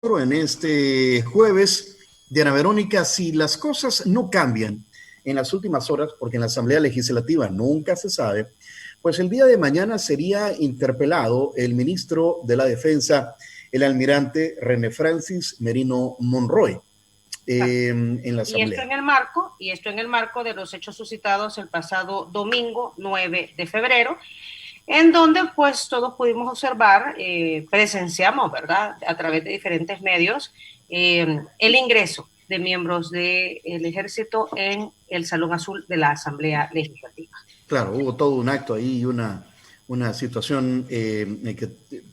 En este jueves, Diana Verónica, si las cosas no cambian en las últimas horas, porque en la Asamblea Legislativa nunca se sabe, pues el día de mañana sería interpelado el ministro de la Defensa, el almirante René Francis Merino Monroy, en la Y esto Asamblea. en el marco de los hechos suscitados el pasado domingo 9 de febrero, en donde pues todos pudimos observar, presenciamos, ¿verdad?, a través de diferentes medios, el ingreso de miembros del ejército en el Salón Azul de la Asamblea Legislativa. Claro, hubo todo un acto ahí, una situación en que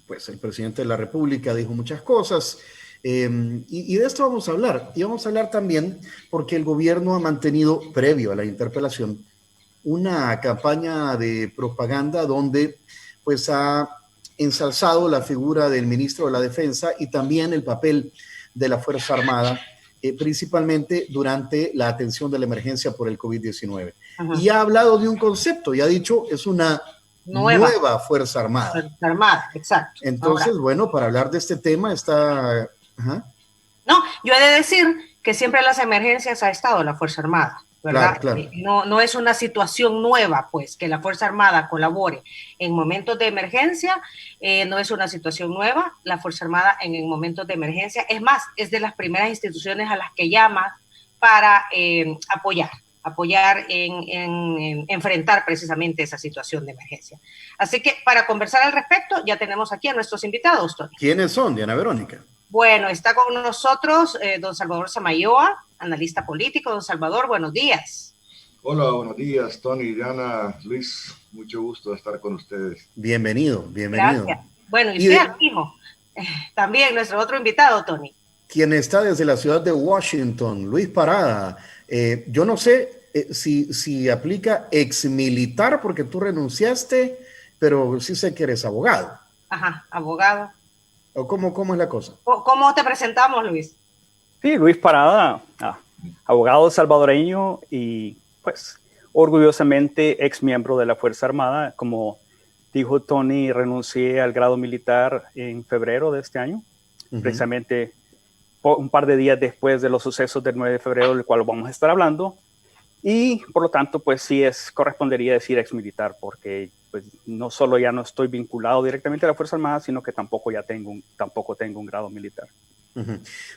pues, el presidente de la República dijo muchas cosas. Y de esto vamos a hablar. Y vamos a hablar también porque el gobierno ha mantenido, previo a la interpelación, una campaña de propaganda donde pues ha ensalzado la figura del ministro de la Defensa y también el papel de la Fuerza Armada, principalmente durante la atención de la emergencia por el COVID-19. Y ha hablado de un concepto y ha dicho es una nueva Fuerza Armada. Fuerza Armada, exacto. Entonces, ahora, bueno, para hablar de este tema está... Ajá. No, yo he de decir que siempre en las emergencias ha estado la Fuerza Armada, ¿verdad? Claro, claro. No es una situación nueva, pues, que la Fuerza Armada colabore en momentos de emergencia, no es una situación nueva. La Fuerza Armada en momentos de emergencia, es más, es de las primeras instituciones a las que llama para apoyar en enfrentar precisamente esa situación de emergencia. Así que para conversar al respecto, ya tenemos aquí a nuestros invitados, Tony. ¿Quiénes son, Diana Verónica? Bueno, está con nosotros don Salvador Samayoa, analista político. Don Salvador, buenos días. Hola, buenos días, Tony, Diana, Luis, mucho gusto de estar con ustedes. Bienvenido, bienvenido. Gracias. Bueno, y usted, amigo, también nuestro otro invitado, Tony. Quien está desde la ciudad de Washington, Luis Parada. Yo no sé si aplica exmilitar porque tú renunciaste, pero sí sé que eres abogado. Ajá, abogado. ¿O cómo es la cosa? ¿Cómo te presentamos, Luis? Sí, Luis Parada, abogado salvadoreño y pues orgullosamente ex miembro de la Fuerza Armada. Como dijo Tony, renuncié al grado militar en febrero de este año, precisamente un par de días después de los sucesos del 9 de febrero, del cual vamos a estar hablando. Y por lo tanto, pues sí correspondería decir ex militar, porque pues no solo ya no estoy vinculado directamente a la Fuerza Armada, sino que tampoco tengo un grado militar.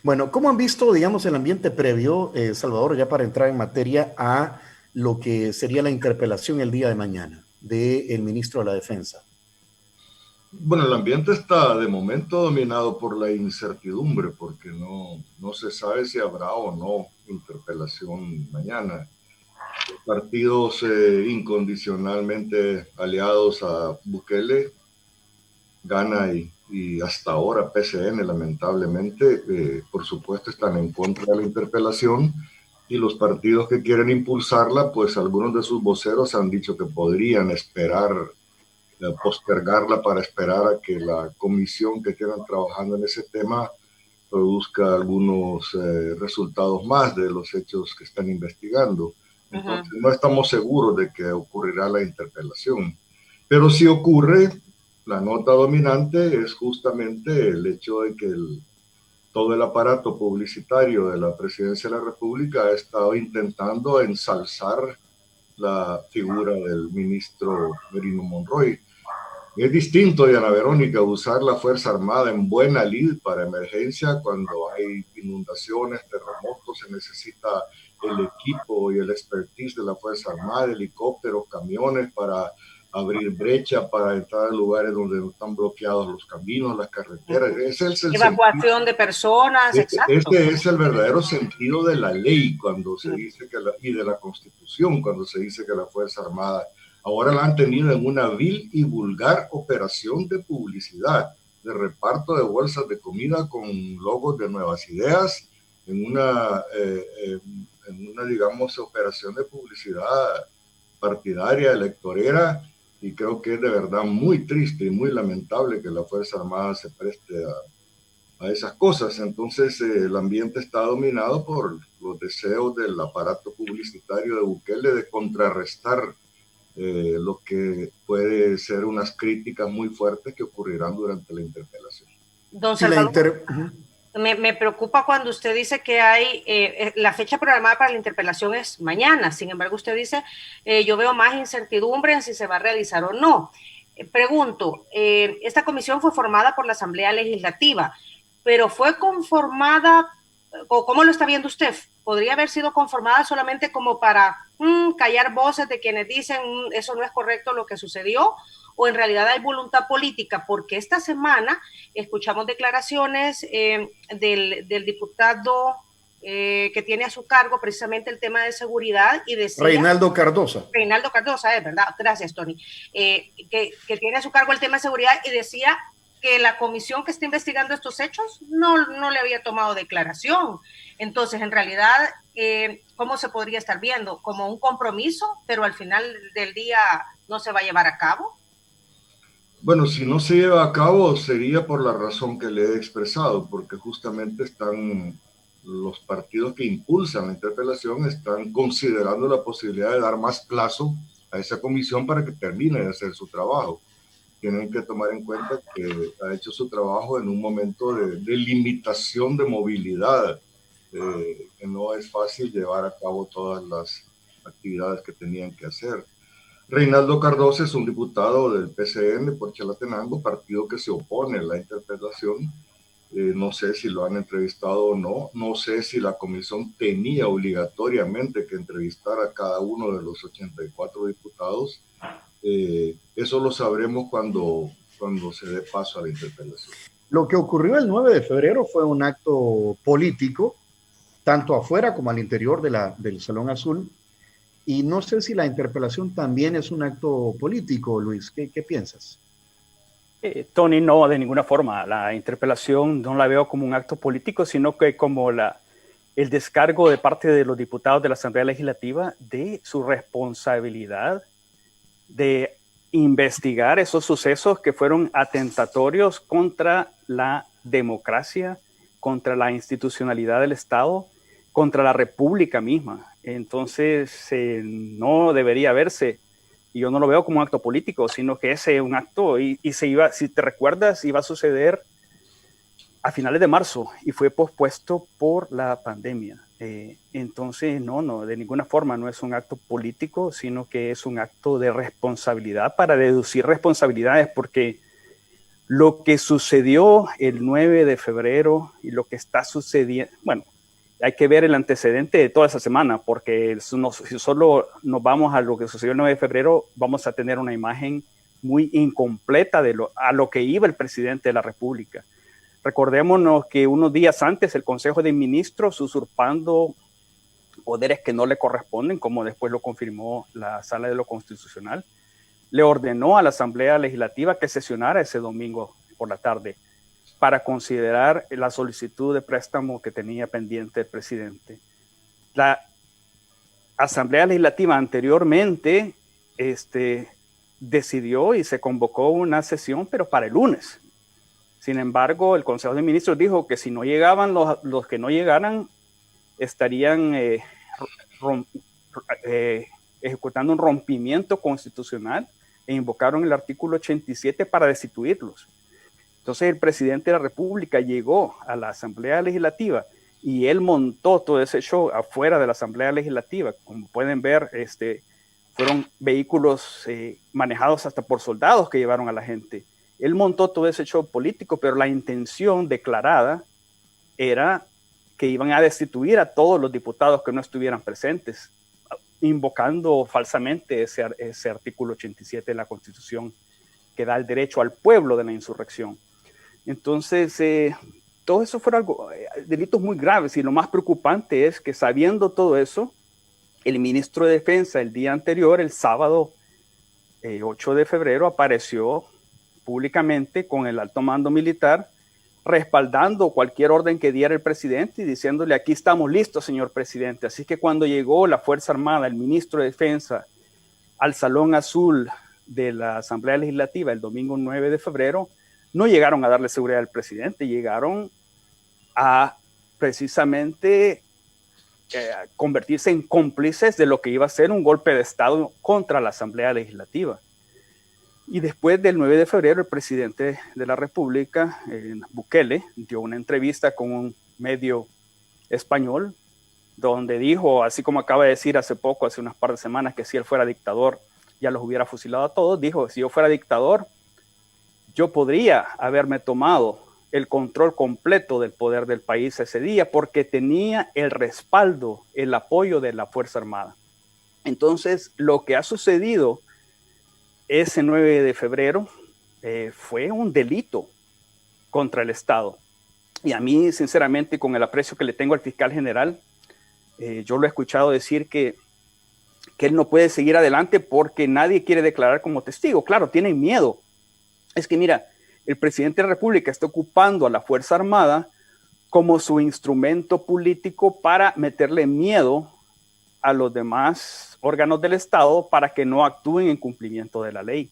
Bueno, ¿cómo han visto, digamos, el ambiente previo, Salvador, ya para entrar en materia a lo que sería la interpelación el día de mañana del ministro de la Defensa? Bueno, el ambiente está de momento dominado por la incertidumbre, porque no se sabe si habrá o no interpelación mañana. Los partidos incondicionalmente aliados a Bukele, Gana y hasta ahora PCN, lamentablemente, por supuesto están en contra de la interpelación, y los partidos que quieren impulsarla, pues algunos de sus voceros han dicho que podrían esperar, postergarla para esperar a que la comisión que tienen trabajando en ese tema produzca algunos resultados más de los hechos que están investigando. Entonces, no estamos seguros de que ocurrirá la interpelación. Pero si ocurre, la nota dominante es justamente el hecho de que todo el aparato publicitario de la Presidencia de la República ha estado intentando ensalzar la figura del ministro Merino Monroy. Es distinto, Diana Verónica, usar la Fuerza Armada en buena lid para emergencia cuando hay inundaciones, terremotos, se necesita el equipo y el expertise de la Fuerza Armada, helicópteros, camiones para abrir brecha, para entrar a lugares donde no están bloqueados los caminos, las carreteras. Ese es el evacuación sentido de personas, exacto. Este es el verdadero sentido de la ley cuando se dice y de la Constitución cuando se dice que la Fuerza Armada ahora la han tenido en una vil y vulgar operación de publicidad, de reparto de bolsas de comida con logos de Nuevas Ideas, en una digamos, operación de publicidad partidaria, electorera, y creo que es de verdad muy triste y muy lamentable que la Fuerza Armada se preste a esas cosas. Entonces el ambiente está dominado por los deseos del aparato publicitario de Bukele de contrarrestar lo que puede ser unas críticas muy fuertes que ocurrirán durante la interpelación. Don Salvador, Me preocupa cuando usted dice que hay, la fecha programada para la interpelación es mañana, sin embargo usted dice, yo veo más incertidumbre en si se va a realizar o no. Pregunto, esta comisión fue formada por la Asamblea Legislativa, pero fue conformada, o ¿cómo lo está viendo usted? ¿Podría haber sido conformada solamente como para callar voces de quienes dicen eso no es correcto lo que sucedió? ¿O en realidad hay voluntad política? Porque esta semana escuchamos declaraciones del diputado que tiene a su cargo precisamente el tema de seguridad y decía... Reinaldo Cardosa. Reinaldo Cardosa, es verdad, gracias Tony, que tiene a su cargo el tema de seguridad y decía que la comisión que está investigando estos hechos no le había tomado declaración. Entonces, en realidad, ¿cómo se podría estar viendo? Como un compromiso, pero al final del día no se va a llevar a cabo. Bueno, si no se lleva a cabo sería por la razón que le he expresado, porque justamente están los partidos que impulsan la interpelación están considerando la posibilidad de dar más plazo a esa comisión para que termine de hacer su trabajo. Tienen que tomar en cuenta que ha hecho su trabajo en un momento de limitación de movilidad, que no es fácil llevar a cabo todas las actividades que tenían que hacer. Reinaldo Cardosa es un diputado del PCN por Chalatenango, partido que se opone a la interpelación. No sé si lo han entrevistado o no. No sé si la comisión tenía obligatoriamente que entrevistar a cada uno de los 84 diputados. Eso lo sabremos cuando se dé paso a la interpelación. Lo que ocurrió el 9 de febrero fue un acto político, tanto afuera como al interior del Salón Azul. Y no sé si la interpelación también es un acto político, Luis. ¿Qué piensas? Tony, no, de ninguna forma. La interpelación no la veo como un acto político, sino que como el descargo de parte de los diputados de la Asamblea Legislativa de su responsabilidad de investigar esos sucesos que fueron atentatorios contra la democracia, contra la institucionalidad del Estado, contra la República misma. Entonces, no debería verse, y yo no lo veo como un acto político, sino que ese es un acto, y si te recuerdas, iba a suceder a finales de marzo, y fue pospuesto por la pandemia. Entonces, no, de ninguna forma no es un acto político, sino que es un acto de responsabilidad para deducir responsabilidades, porque lo que sucedió el 9 de febrero y lo que está sucediendo, bueno, hay que ver el antecedente de toda esa semana, porque si solo nos vamos a lo que sucedió el 9 de febrero, vamos a tener una imagen muy incompleta a lo que iba el presidente de la República. Recordémonos que unos días antes el Consejo de Ministros, usurpando poderes que no le corresponden, como después lo confirmó la Sala de lo Constitucional, le ordenó a la Asamblea Legislativa que sesionara ese domingo por la tarde para considerar la solicitud de préstamo que tenía pendiente el presidente. La Asamblea Legislativa anteriormente decidió y se convocó una sesión, pero para el lunes. Sin embargo, el Consejo de Ministros dijo que si no llegaban los que no llegaran, estarían ejecutando un rompimiento constitucional e invocaron el artículo 87 para destituirlos. Entonces el presidente de la República llegó a la Asamblea Legislativa y él montó todo ese show afuera de la Asamblea Legislativa. Como pueden ver, fueron vehículos manejados hasta por soldados que llevaron a la gente. Él montó todo ese show político, pero la intención declarada era que iban a destituir a todos los diputados que no estuvieran presentes, invocando falsamente ese artículo 87 de la Constitución que da el derecho al pueblo de la insurrección. Entonces, todo eso fueron delitos muy graves, y lo más preocupante es que, sabiendo todo eso, el ministro de Defensa el día anterior, el sábado 8 de febrero, apareció públicamente con el alto mando militar respaldando cualquier orden que diera el presidente y diciéndole: aquí estamos listos, señor presidente. Así que cuando llegó la Fuerza Armada, el ministro de Defensa, al Salón Azul de la Asamblea Legislativa el domingo 9 de febrero, no llegaron a darle seguridad al presidente, llegaron a precisamente convertirse en cómplices de lo que iba a ser un golpe de Estado contra la Asamblea Legislativa. Y después del 9 de febrero, el presidente de la República, Bukele, dio una entrevista con un medio español, donde dijo, así como acaba de decir hace poco, hace unas par de semanas, que si él fuera dictador, ya los hubiera fusilado a todos. Dijo, si yo fuera dictador, yo podría haberme tomado el control completo del poder del país ese día, porque tenía el respaldo, el apoyo de la Fuerza Armada. Entonces, lo que ha sucedido ese 9 de febrero fue un delito contra el Estado. Y a mí, sinceramente, con el aprecio que le tengo al fiscal general, yo lo he escuchado decir que él no puede seguir adelante porque nadie quiere declarar como testigo. Claro, tienen miedo. Es que mira, el presidente de la República está ocupando a la Fuerza Armada como su instrumento político para meterle miedo a los demás órganos del Estado para que no actúen en cumplimiento de la ley.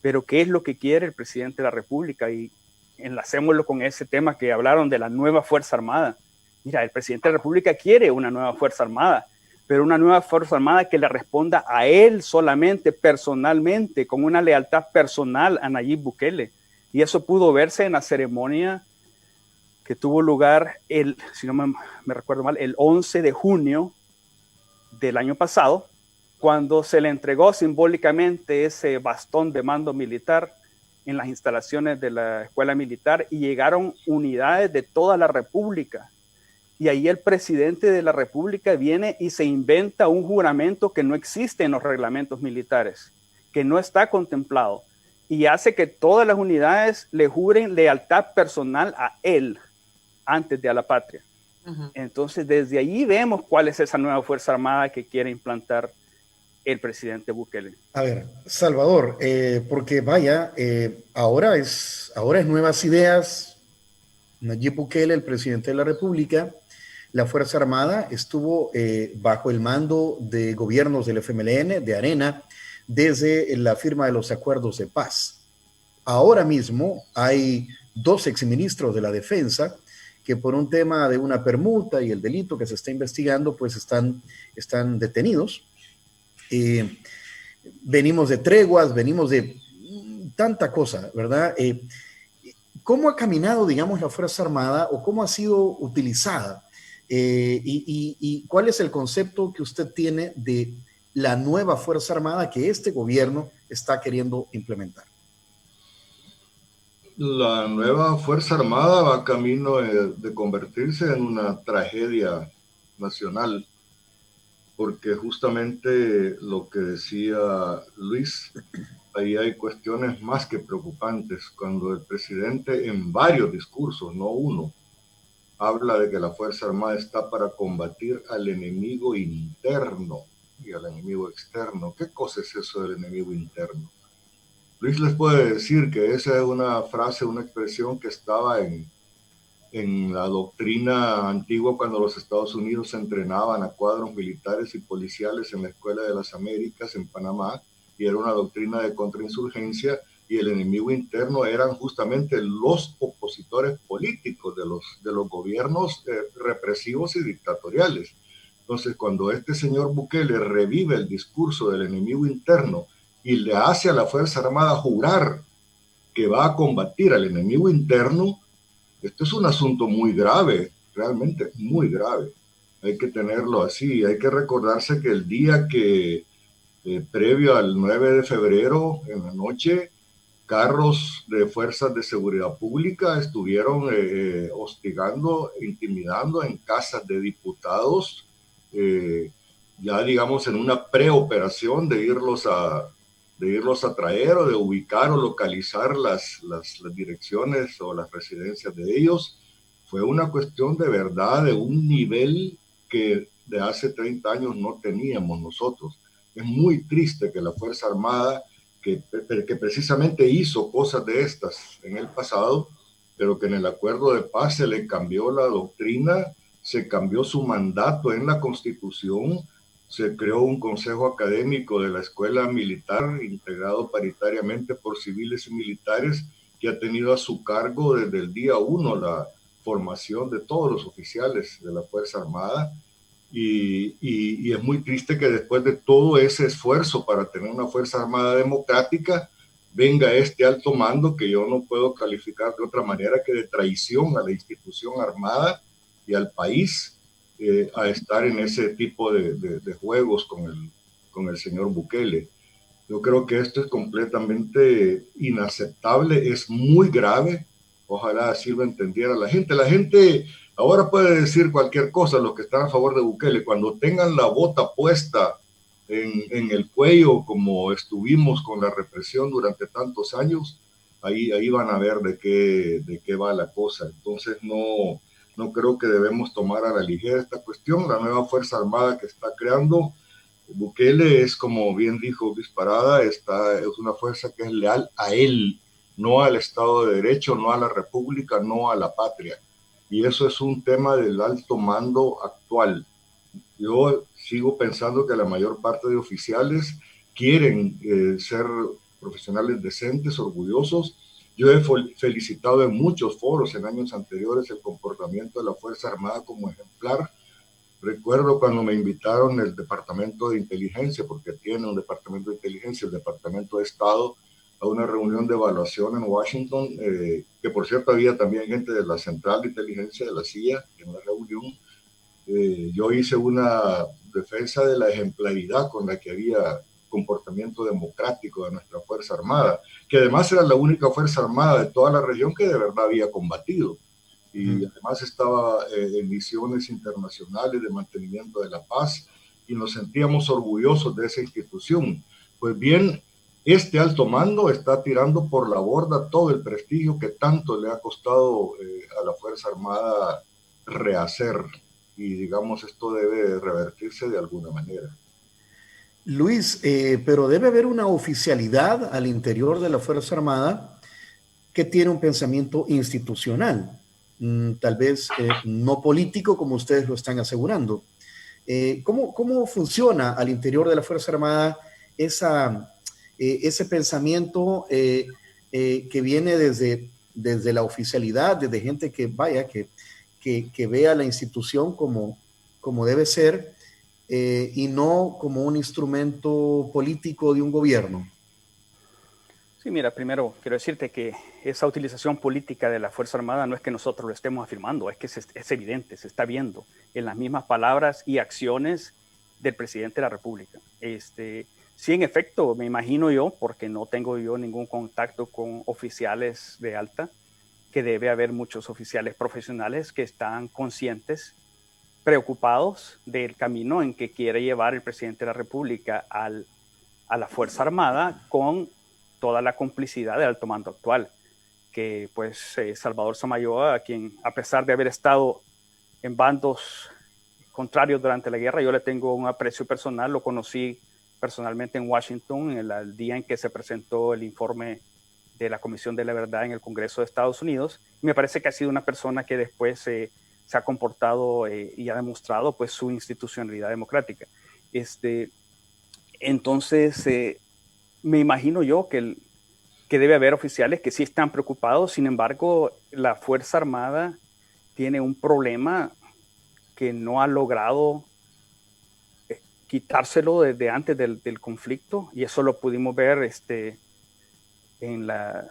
Pero ¿qué es lo que quiere el presidente de la República? Y enlacémoslo con ese tema que hablaron de la nueva Fuerza Armada. Mira, el presidente de la República quiere una nueva Fuerza Armada, pero una nueva Fuerza Armada que le responda a él solamente, personalmente, con una lealtad personal a Nayib Bukele. Y eso pudo verse en la ceremonia que tuvo lugar, si no me recuerdo mal, el 11 de junio del año pasado, cuando se le entregó simbólicamente ese bastón de mando militar en las instalaciones de la escuela militar, y llegaron unidades de toda la República. Y ahí el presidente de la República viene y se inventa un juramento que no existe en los reglamentos militares, que no está contemplado, y hace que todas las unidades le juren lealtad personal a él antes de a la patria. Entonces, desde allí vemos cuál es esa nueva Fuerza Armada que quiere implantar el presidente Bukele. A ver, Salvador, porque vaya, ahora es Nuevas Ideas, Nayib Bukele, el presidente de la República. La Fuerza Armada estuvo bajo el mando de gobiernos del FMLN, de Arena, desde la firma de los acuerdos de paz. Ahora mismo hay 2 exministros de la Defensa que por un tema de una permuta y el delito que se está investigando, pues están detenidos. Venimos de treguas, venimos de tanta cosa, ¿verdad? ¿Cómo ha caminado, digamos, la Fuerza Armada, o cómo ha sido utilizada? Y ¿cuál es el concepto que usted tiene de la nueva Fuerza Armada que este gobierno está queriendo implementar? La nueva Fuerza Armada va camino de convertirse en una tragedia nacional, porque justamente lo que decía Luis, ahí hay cuestiones más que preocupantes. Cuando el presidente en varios discursos, no uno, habla de que la Fuerza Armada está para combatir al enemigo interno y al enemigo externo. ¿Qué cosa es eso del enemigo interno? Luis les puede decir que esa es una frase, una expresión que estaba en la doctrina antigua cuando los Estados Unidos entrenaban a cuadros militares y policiales en la Escuela de las Américas en Panamá, y era una doctrina de contrainsurgencia, y el enemigo interno eran justamente los opositores políticos de los gobiernos represivos y dictatoriales. Entonces, cuando este señor Bukele revive el discurso del enemigo interno y le hace a la Fuerza Armada jurar que va a combatir al enemigo interno, esto es un asunto muy grave, realmente muy grave. Hay que tenerlo así. Hay que recordarse que el día que, previo al 9 de febrero, en la noche, carros de fuerzas de seguridad pública estuvieron hostigando, intimidando en casas de diputados, ya digamos en una preoperación de irlos a traer o de ubicar o localizar las direcciones o las residencias de ellos. Fue una cuestión de verdad de un nivel que de hace 30 años no teníamos nosotros. Es muy triste que la Fuerza Armada, que precisamente hizo cosas de estas en el pasado, pero que en el acuerdo de paz se le cambió la doctrina, se cambió su mandato en la Constitución, se creó un consejo académico de la escuela militar integrado paritariamente por civiles y militares, que ha tenido a su cargo desde el día 1 la formación de todos los oficiales de la Fuerza Armada. Y es muy triste que después de todo ese esfuerzo para tener una Fuerza Armada democrática, venga este alto mando, que yo no puedo calificar de otra manera que de traición a la institución armada y al país, a estar en ese tipo de juegos con el señor Bukele. Yo creo que esto es completamente inaceptable, es muy grave. Ojalá así lo entendiera la gente. La gente ahora puede decir cualquier cosa, los que están a favor de Bukele, cuando tengan la bota puesta en el cuello, como estuvimos con la represión durante tantos años, ahí van a ver de qué va la cosa. Entonces no creo que debemos tomar a la ligera esta cuestión. La nueva Fuerza Armada que está creando Bukele es, como bien dijo Luis Parada, es una fuerza que es leal a él, no al Estado de Derecho, no a la República, no a la patria. Y eso es un tema del alto mando actual. Yo sigo pensando que la mayor parte de oficiales quieren ser profesionales decentes, orgullosos. Yo he felicitado en muchos foros en años anteriores el comportamiento de la Fuerza Armada como ejemplar. Recuerdo cuando me invitaron el Departamento de Inteligencia, porque tiene un Departamento de Inteligencia, el Departamento de Estado, a una reunión de evaluación en Washington, que por cierto había también gente de la Central de Inteligencia de la CIA en la reunión. Yo hice una defensa de la ejemplaridad con la que había comportamiento democrático de nuestra Fuerza Armada, que además era la única Fuerza Armada de toda la región que de verdad había combatido. Y además estaba en misiones internacionales de mantenimiento de la paz, y nos sentíamos orgullosos de esa institución. Pues bien, este alto mando está tirando por la borda todo el prestigio que tanto le ha costado a la Fuerza Armada rehacer, y digamos esto debe revertirse de alguna manera. Luis, pero debe haber una oficialidad al interior de la Fuerza Armada que tiene un pensamiento institucional, tal vez no político como ustedes lo están asegurando. ¿Cómo funciona al interior de la Fuerza Armada ese pensamiento que viene desde la oficialidad, desde gente que vaya, que vea la institución como debe ser y no como un instrumento político de un gobierno? Sí, mira, primero quiero decirte que esa utilización política de la Fuerza Armada no es que nosotros lo estemos afirmando, es que es evidente, se está viendo en las mismas palabras y acciones del presidente de la República. Sí, en efecto, me imagino yo, porque no tengo yo ningún contacto con oficiales de alta, que debe haber muchos oficiales profesionales que están conscientes, preocupados del camino en que quiere llevar el presidente de la República a la Fuerza Armada con toda la complicidad del alto mando actual, que pues Salvador Samayoa, a quien a pesar de haber estado en bandos contrarios durante la guerra, yo le tengo un aprecio personal, lo conocí personalmente en Washington el día en que se presentó el informe de la Comisión de la Verdad en el Congreso de Estados Unidos, y me parece que ha sido una persona que después se ha comportado y ha demostrado pues su institucionalidad democrática. Entonces, me imagino yo que debe haber oficiales que sí están preocupados. Sin embargo, la Fuerza Armada tiene un problema que no ha logrado quitárselo desde antes del conflicto, y eso lo pudimos ver en las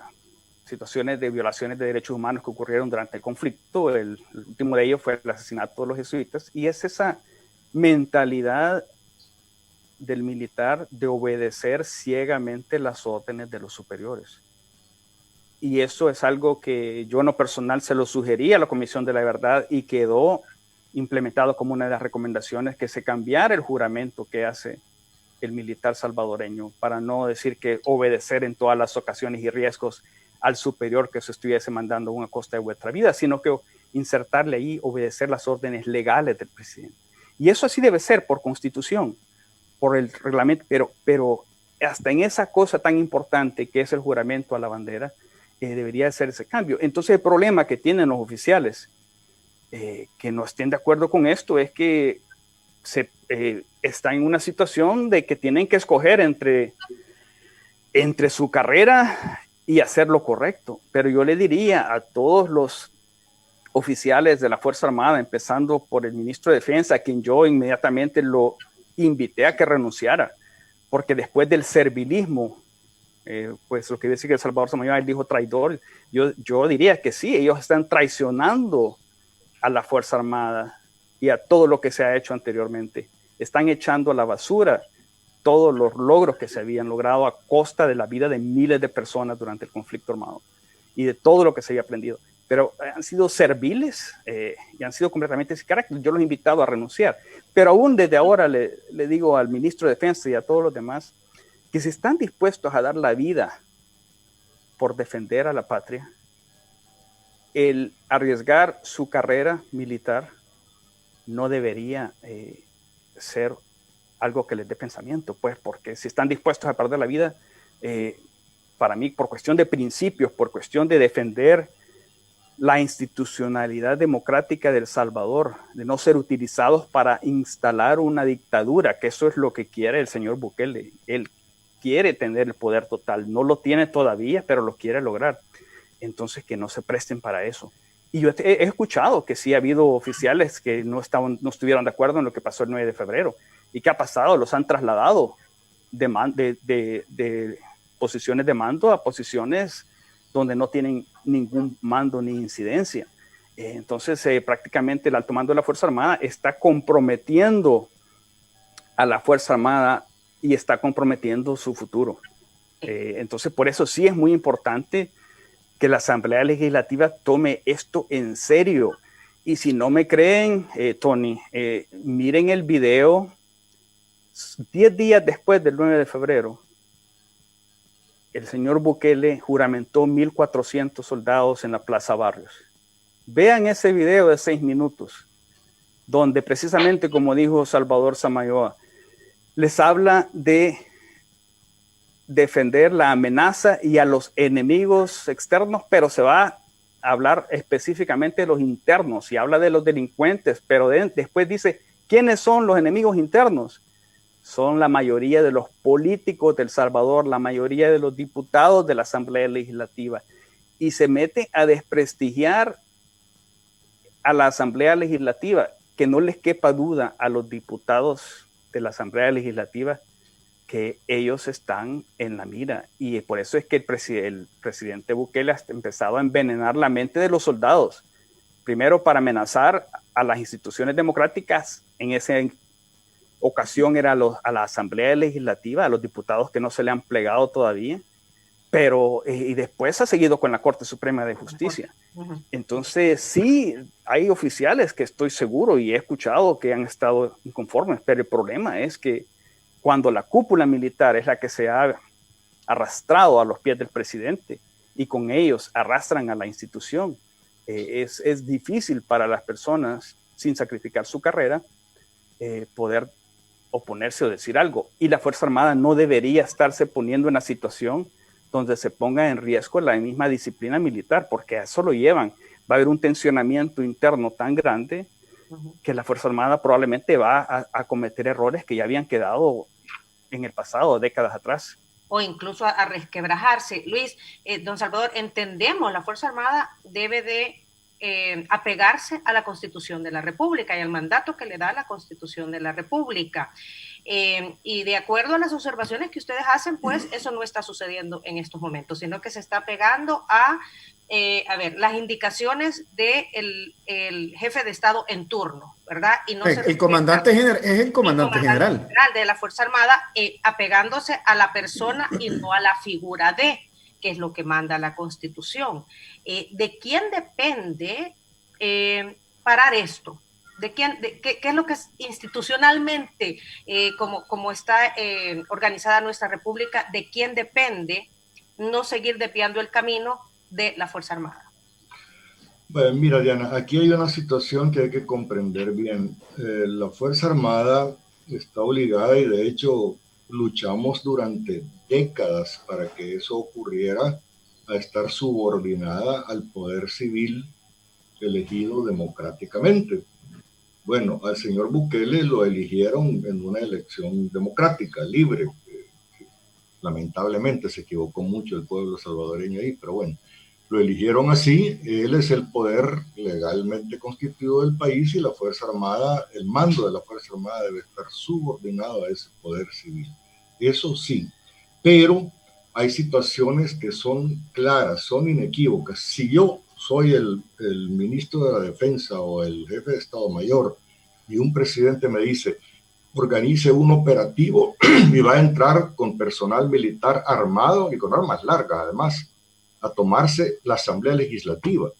situaciones de violaciones de derechos humanos que ocurrieron durante el conflicto. El último de ellos fue el asesinato de los jesuitas, y es esa mentalidad del militar de obedecer ciegamente las órdenes de los superiores. Y eso es algo que yo en lo personal se lo sugerí a la Comisión de la Verdad, y quedó implementado como una de las recomendaciones, que se cambiara el juramento que hace el militar salvadoreño, para no decir que obedecer en todas las ocasiones y riesgos al superior que se estuviese mandando a una costa de vuestra vida, sino que insertarle ahí obedecer las órdenes legales del presidente. Y eso así debe ser por constitución, por el reglamento, pero hasta en esa cosa tan importante que es el juramento a la bandera, debería ser ese cambio. Entonces el problema que tienen los oficiales que no estén de acuerdo con esto es que están en una situación de que tienen que escoger entre su carrera y hacer lo correcto. Pero yo le diría a todos los oficiales de la Fuerza Armada, empezando por el ministro de Defensa, a quien yo inmediatamente lo invité a que renunciara, porque después del servilismo Pues lo que dice que Salvador Samayoa, él dijo traidor, yo diría que sí, ellos están traicionando a la Fuerza Armada y a todo lo que se ha hecho anteriormente. Están echando a la basura todos los logros que se habían logrado a costa de la vida de miles de personas durante el conflicto armado y de todo lo que se había aprendido. Pero han sido serviles y han sido completamente sin carácter. Yo los he invitado a renunciar. Pero aún desde ahora le digo al ministro de Defensa y a todos los demás que si están dispuestos a dar la vida por defender a la patria, el arriesgar su carrera militar no debería ser algo que les dé pensamiento, pues, porque si están dispuestos a perder la vida, para mí, por cuestión de principios, por cuestión de defender la institucionalidad democrática de El Salvador, de no ser utilizados para instalar una dictadura, que eso es lo que quiere el señor Bukele. Él quiere tener el poder total, no lo tiene todavía, pero lo quiere lograr. Entonces, que no se presten para eso. Y yo he escuchado que sí ha habido oficiales que no estuvieron de acuerdo en lo que pasó el 9 de febrero. ¿Y qué ha pasado? Los han trasladado de posiciones de mando a posiciones donde no tienen ningún mando ni incidencia. Entonces, prácticamente el alto mando de la Fuerza Armada está comprometiendo a la Fuerza Armada y está comprometiendo su futuro. Entonces, por eso sí es muy importante que la Asamblea Legislativa tome esto en serio. Y si no me creen, Tony, miren el video 10 días después del 9 de febrero. El señor Bukele juramentó 1,400 soldados en la Plaza Barrios. Vean ese video de 6 minutos, donde precisamente, como dijo Salvador Samayoa, les habla de defender la amenaza y a los enemigos externos, pero se va a hablar específicamente de los internos y habla de los delincuentes, pero después dice, ¿quiénes son los enemigos internos? Son la mayoría de los políticos de El Salvador, la mayoría de los diputados de la Asamblea Legislativa, y se mete a desprestigiar a la Asamblea Legislativa, que no les quepa duda a los diputados de la Asamblea Legislativa que ellos están en la mira. Y por eso es que el presidente Bukele ha empezado a envenenar la mente de los soldados, primero para amenazar a las instituciones democráticas. En esa ocasión era a la Asamblea Legislativa, a los diputados que no se le han plegado todavía, pero y después ha seguido con la Corte Suprema de Justicia. Entonces sí, hay oficiales que estoy seguro y he escuchado que han estado inconformes, pero el problema es que cuando la cúpula militar es la que se ha arrastrado a los pies del presidente y con ellos arrastran a la institución, es difícil para las personas, sin sacrificar su carrera, poder oponerse o decir algo. Y la Fuerza Armada no debería estarse poniendo en la situación donde se ponga en riesgo la misma disciplina militar, porque a eso lo llevan. Va a haber un tensionamiento interno tan grande que la Fuerza Armada probablemente va a cometer errores que ya habían quedado en el pasado, décadas atrás. O incluso a resquebrajarse. Luis, don Salvador, entendemos, la Fuerza Armada debe de apegarse a la Constitución de la República y al mandato que le da la Constitución de la República. Y de acuerdo a las observaciones que ustedes hacen, pues eso no está sucediendo en estos momentos, sino que se está pegando a ver, las indicaciones del jefe de Estado en turno, ¿verdad? Y no el comandante es el comandante general de la Fuerza Armada, apegándose a la persona y no a la figura de, que es lo que manda la Constitución. ¿De quién depende parar esto? ¿Qué es lo que es institucionalmente, como está organizada nuestra república, de quién depende no seguir desviando el camino de la Fuerza Armada? Bueno, mira, Diana, aquí hay una situación que hay que comprender bien. La Fuerza Armada está obligada y de hecho luchamos durante décadas para que eso ocurriera, a estar subordinada al poder civil elegido democráticamente. Bueno, al señor Bukele lo eligieron en una elección democrática, libre. Lamentablemente se equivocó mucho el pueblo salvadoreño ahí, pero bueno, lo eligieron así. Él es el poder legalmente constituido del país y la Fuerza Armada, el mando de la Fuerza Armada debe estar subordinado a ese poder civil. Eso sí, pero hay situaciones que son claras, son inequívocas. Si yo soy el ministro de la Defensa o el jefe de Estado Mayor y un presidente me dice, organice un operativo y va a entrar con personal militar armado y con armas largas, además, a tomarse la Asamblea Legislativa.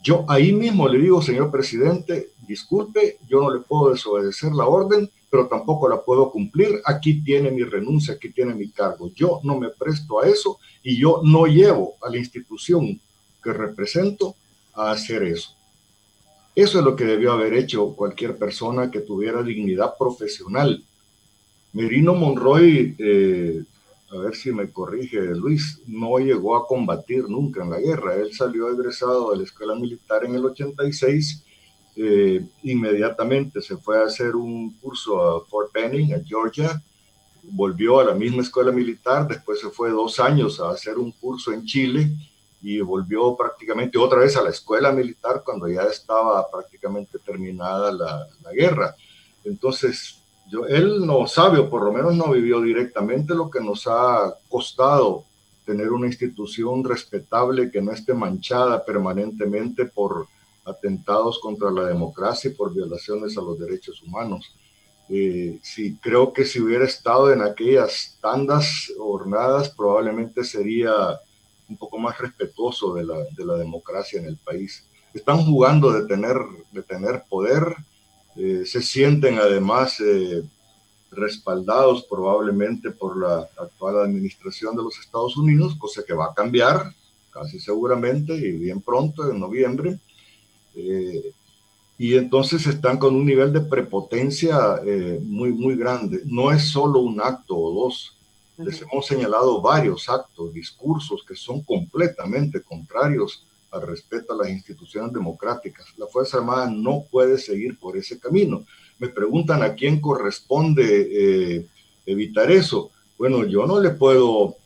Yo ahí mismo le digo, señor presidente, disculpe, yo no le puedo desobedecer la orden, pero tampoco la puedo cumplir. Aquí tiene mi renuncia, aquí tiene mi cargo. Yo no me presto a eso y yo no llevo a la institución que represento a hacer eso. Eso es lo que debió haber hecho cualquier persona que tuviera dignidad profesional. Merino Monroy, a ver si me corrige Luis, no llegó a combatir nunca en la guerra. Él salió egresado de la escuela militar en el 86, inmediatamente se fue a hacer un curso a Fort Benning, a Georgia, volvió a la misma escuela militar, después se fue 2 años a hacer un curso en Chile y volvió prácticamente otra vez a la escuela militar cuando ya estaba prácticamente terminada la guerra. Entonces, él no sabe, o por lo menos no vivió directamente lo que nos ha costado tener una institución respetable que no esté manchada permanentemente por atentados contra la democracia y por violaciones a los derechos humanos. Sí, creo que si hubiera estado en aquellas tandas o jornadas, probablemente sería un poco más respetuoso de la democracia en el país. Están jugando de tener poder, se sienten además respaldados probablemente por la actual administración de los Estados Unidos, cosa que va a cambiar casi seguramente y bien pronto, en noviembre. Y entonces están con un nivel de prepotencia muy grande. No es solo un acto o dos. Les hemos señalado varios actos, discursos que son completamente contrarios al respeto a las instituciones democráticas. La Fuerza Armada no puede seguir por ese camino. Me preguntan a quién corresponde evitar eso. Bueno, yo no le puedo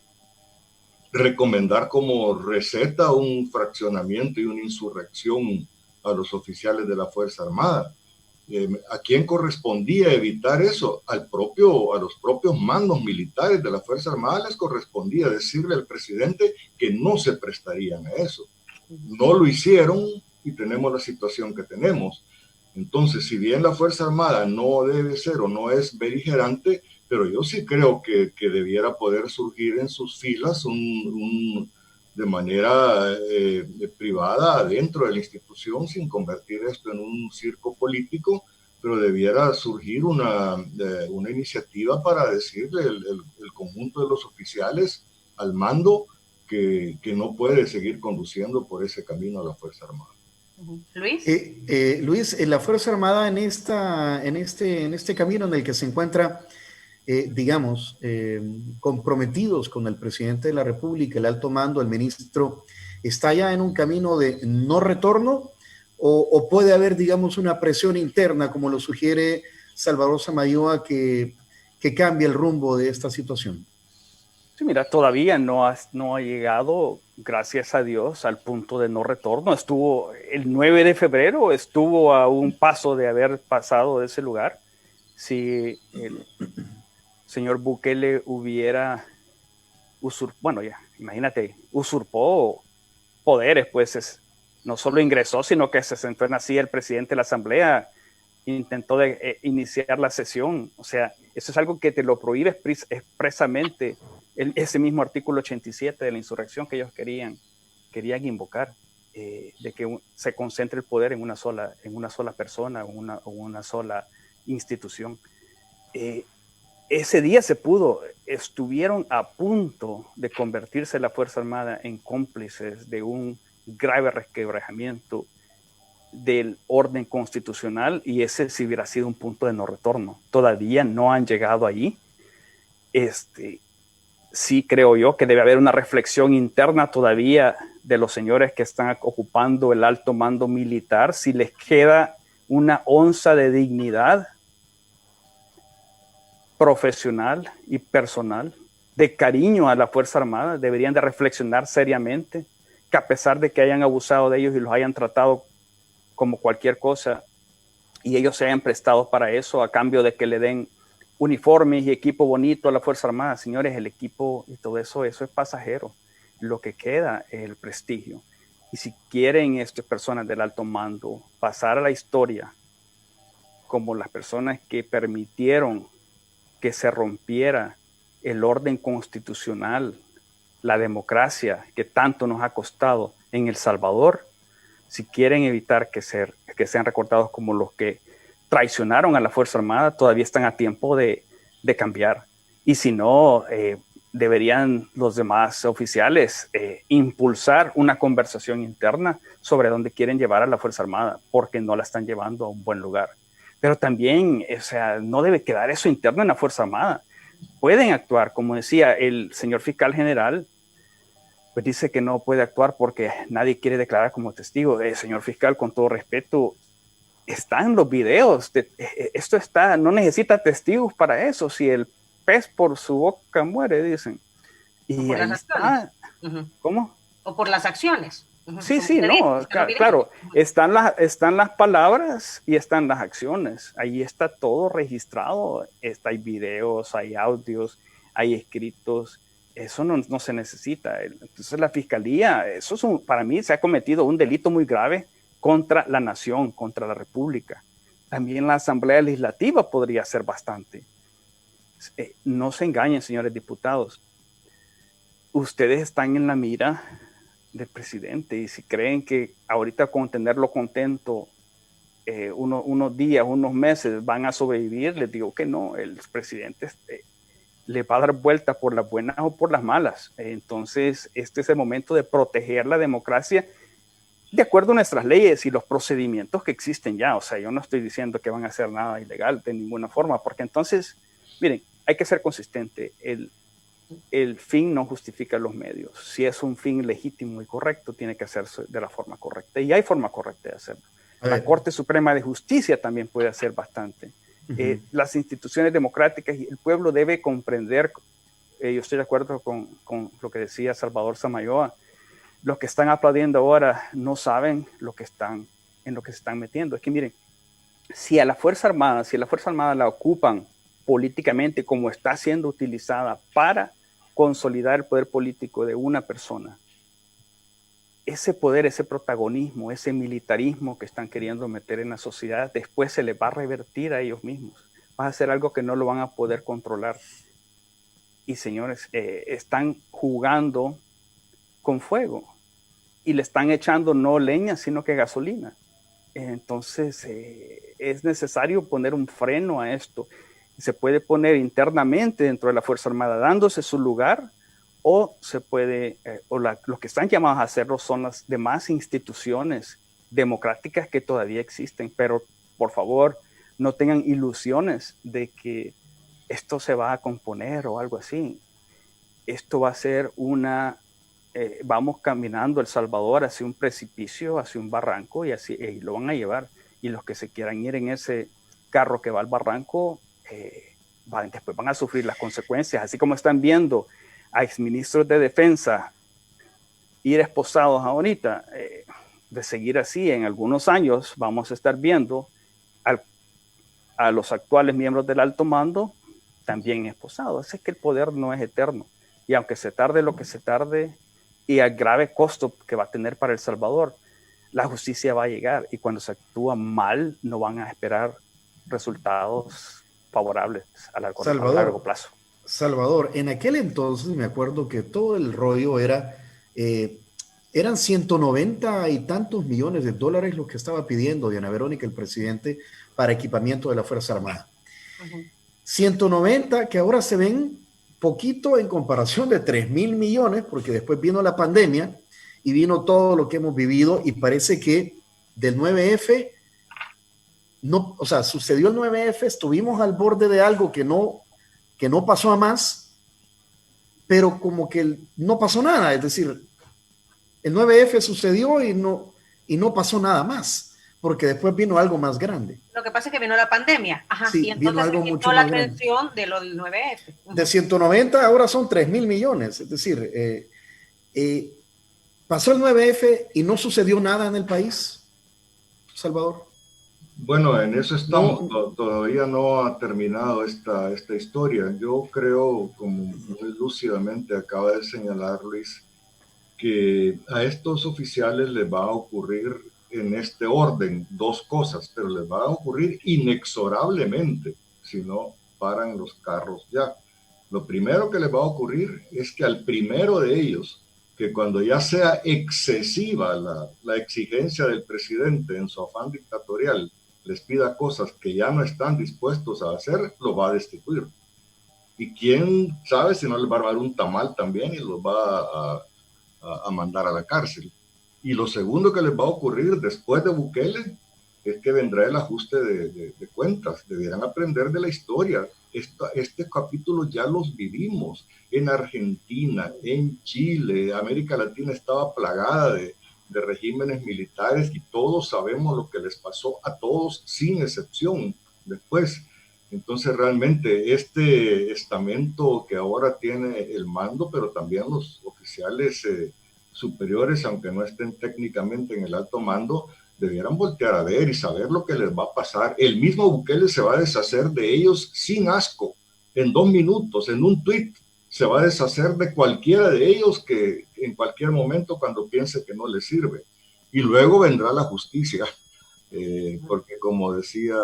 recomendar como receta un fraccionamiento y una insurrección a los oficiales de la Fuerza Armada. ¿A quién correspondía evitar eso? A los propios mandos militares de la Fuerza Armada les correspondía decirle al presidente que no se prestarían a eso. No lo hicieron y tenemos la situación que tenemos. Entonces, si bien la Fuerza Armada no debe ser o no es beligerante, pero yo sí creo que debiera poder surgir en sus filas de manera privada dentro de la institución, sin convertir esto en un circo político, pero debiera surgir una iniciativa para decirle el conjunto de los oficiales al mando que no puede seguir conduciendo por ese camino a la Fuerza Armada. Luis. Luis, la Fuerza Armada en este camino en el que se encuentra, digamos, comprometidos con el presidente de la República, el alto mando, el ministro, ¿está ya en un camino de no retorno o puede haber, digamos, una presión interna, como lo sugiere Salvador Samayoa, que cambie el rumbo de esta situación? Sí, mira, todavía no ha llegado, gracias a Dios, al punto de no retorno. Estuvo el 9 de febrero, estuvo a un paso de haber pasado de ese lugar. Si el señor Bukele hubiera usurpó poderes, pues no solo ingresó, sino que se sentó en la silla el presidente de la Asamblea, intentó iniciar la sesión. O sea, eso es algo que te lo prohíbe expresamente ese mismo artículo 87 de la insurrección que ellos querían invocar, de que se concentre el poder en una sola persona o una sola institución. Ese día estuvieron a punto de convertirse la Fuerza Armada en cómplices de un grave resquebrajamiento del orden constitucional, y ese sí hubiera sido un punto de no retorno. Todavía no han llegado allí. Sí creo yo que debe haber una reflexión interna todavía de los señores que están ocupando el alto mando militar, si les queda una onza de dignidad profesional y personal, de cariño a la Fuerza Armada. Deberían de reflexionar seriamente que a pesar de que hayan abusado de ellos y los hayan tratado como cualquier cosa, y ellos se hayan prestado para eso a cambio de que le den uniformes y equipo bonito a la Fuerza Armada. Señores, el equipo y todo eso es pasajero. Lo que queda es el prestigio. Y si quieren estas personas del alto mando pasar a la historia como las personas que permitieron que se rompiera el orden constitucional, la democracia que tanto nos ha costado en El Salvador, si quieren evitar que sean recordados como los que traicionaron a la Fuerza Armada, todavía están a tiempo de cambiar. Y si no, deberían los demás oficiales impulsar una conversación interna sobre dónde quieren llevar a la Fuerza Armada, porque no la están llevando a un buen lugar. Pero también, o sea, no debe quedar eso interno en la Fuerza Armada. Pueden actuar, como decía el señor fiscal general, pues dice que no puede actuar porque nadie quiere declarar como testigo. Señor fiscal, con todo respeto, están los videos. Esto está, no necesita testigos para eso. Si el pez por su boca muere, dicen. Y ahí está. ¿Cómo? O por las acciones. Sí, sí, no, claro, están las palabras y están las acciones. Ahí está todo registrado. Hay videos, hay audios, hay escritos. Eso no se necesita. Entonces la fiscalía, para mí se ha cometido un delito muy grave contra la nación, contra la república. También la Asamblea Legislativa podría hacer bastante. No se engañen, señores diputados. Ustedes están en la mira del presidente, y si creen que ahorita con tenerlo contento unos días, unos meses van a sobrevivir, les digo que no. El presidente le va a dar vuelta por las buenas o por las malas. Entonces este es el momento de proteger la democracia de acuerdo a nuestras leyes y los procedimientos que existen ya. O sea, yo no estoy diciendo que van a hacer nada ilegal de ninguna forma, porque entonces, miren, hay que ser consistente. El fin no justifica los medios. Si es un fin legítimo y correcto, tiene que hacerse de la forma correcta. Y hay forma correcta de hacerlo. La Corte Suprema de Justicia también puede hacer bastante. Las instituciones democráticas y el pueblo debe comprender, yo estoy de acuerdo con lo que decía Salvador Samayoa, los que están aplaudiendo ahora no saben en lo que se están metiendo. Es que miren, si la Fuerza Armada la ocupan políticamente como está siendo utilizada para consolidar el poder político de una persona, ese poder, ese protagonismo, ese militarismo que están queriendo meter en la sociedad, después se les va a revertir a ellos mismos. Va a ser algo que no lo van a poder controlar. Y señores, están jugando con fuego y le están echando no leña, sino que gasolina. Entonces, es necesario poner un freno a esto. Se puede poner internamente dentro de la Fuerza Armada dándose su lugar, o se puede, los que están llamados a hacerlo son las demás instituciones democráticas que todavía existen. Pero por favor, no tengan ilusiones de que esto se va a componer o algo así. Esto va a ser vamos caminando El Salvador hacia un precipicio, hacia un barranco, y así lo van a llevar. Y los que se quieran ir en ese carro que va al barranco, después van a sufrir las consecuencias, así como están viendo a exministros de defensa ir esposados ahorita. De seguir así, en algunos años vamos a estar viendo a los actuales miembros del alto mando también esposados. Es que el poder no es eterno, y aunque se tarde lo que se tarde y al grave costo que va a tener para El Salvador, la justicia va a llegar, y cuando se actúa mal no van a esperar resultados favorables a largo plazo. Salvador, en aquel entonces me acuerdo que todo el rollo eran 190 y tantos millones de dólares lo que estaba pidiendo Diana Verónica, el presidente, para equipamiento de la Fuerza Armada. 190 que ahora se ven poquito en comparación de 3,000 millones, porque después vino la pandemia y vino todo lo que hemos vivido, y parece que del 9F no, o sea, sucedió el 9F, estuvimos al borde de algo que no pasó a más, pero como que no pasó nada. Es decir, el 9F sucedió y no pasó nada más, porque después vino algo más grande. Lo que pasa es que vino la pandemia. Ajá, sí, y entonces vino algo mucho la más atención grande. de lo del 9F. De 190 ahora son 3,000 millones. Es decir, pasó el 9F y no sucedió nada en el país, Salvador. Bueno, en eso estamos. Todavía no ha terminado esta historia. Yo creo, como muy lúcidamente acaba de señalar Luis, que a estos oficiales les va a ocurrir en este orden dos cosas, pero les va a ocurrir inexorablemente si no paran los carros ya. Lo primero que les va a ocurrir es que al primero de ellos, que cuando ya sea excesiva la exigencia del presidente en su afán dictatorial, les pida cosas que ya no están dispuestos a hacer, lo va a destituir. Y quién sabe si no les va a dar un tamal también y los va a mandar a la cárcel. Y lo segundo que les va a ocurrir después de Bukele es que vendrá el ajuste de cuentas. Debieran aprender de la historia. Este capítulo ya los vivimos en Argentina, en Chile. América Latina estaba plagada de regímenes militares y todos sabemos lo que les pasó a todos sin excepción después. Entonces realmente este estamento que ahora tiene el mando, pero también los oficiales superiores, aunque no estén técnicamente en el alto mando, debieran voltear a ver y saber lo que les va a pasar. El mismo Bukele se va a deshacer de ellos sin asco, en 2 minutos, en un tuit, se va a deshacer de cualquiera de ellos que en cualquier momento cuando piense que no les sirve. Y luego vendrá la justicia. Porque como decía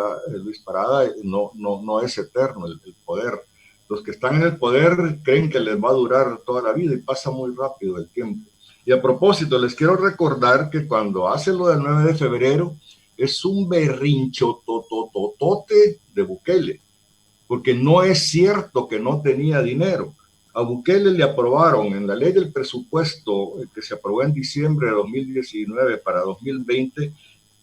Luis Parada, no es eterno el poder. Los que están en el poder creen que les va a durar toda la vida y pasa muy rápido el tiempo. Y a propósito, les quiero recordar que cuando hace lo del 9 de febrero es un berrincho totototote de Bukele, porque no es cierto que no tenía dinero. A Bukele le aprobaron en la ley del presupuesto que se aprobó en diciembre de 2019 para 2020,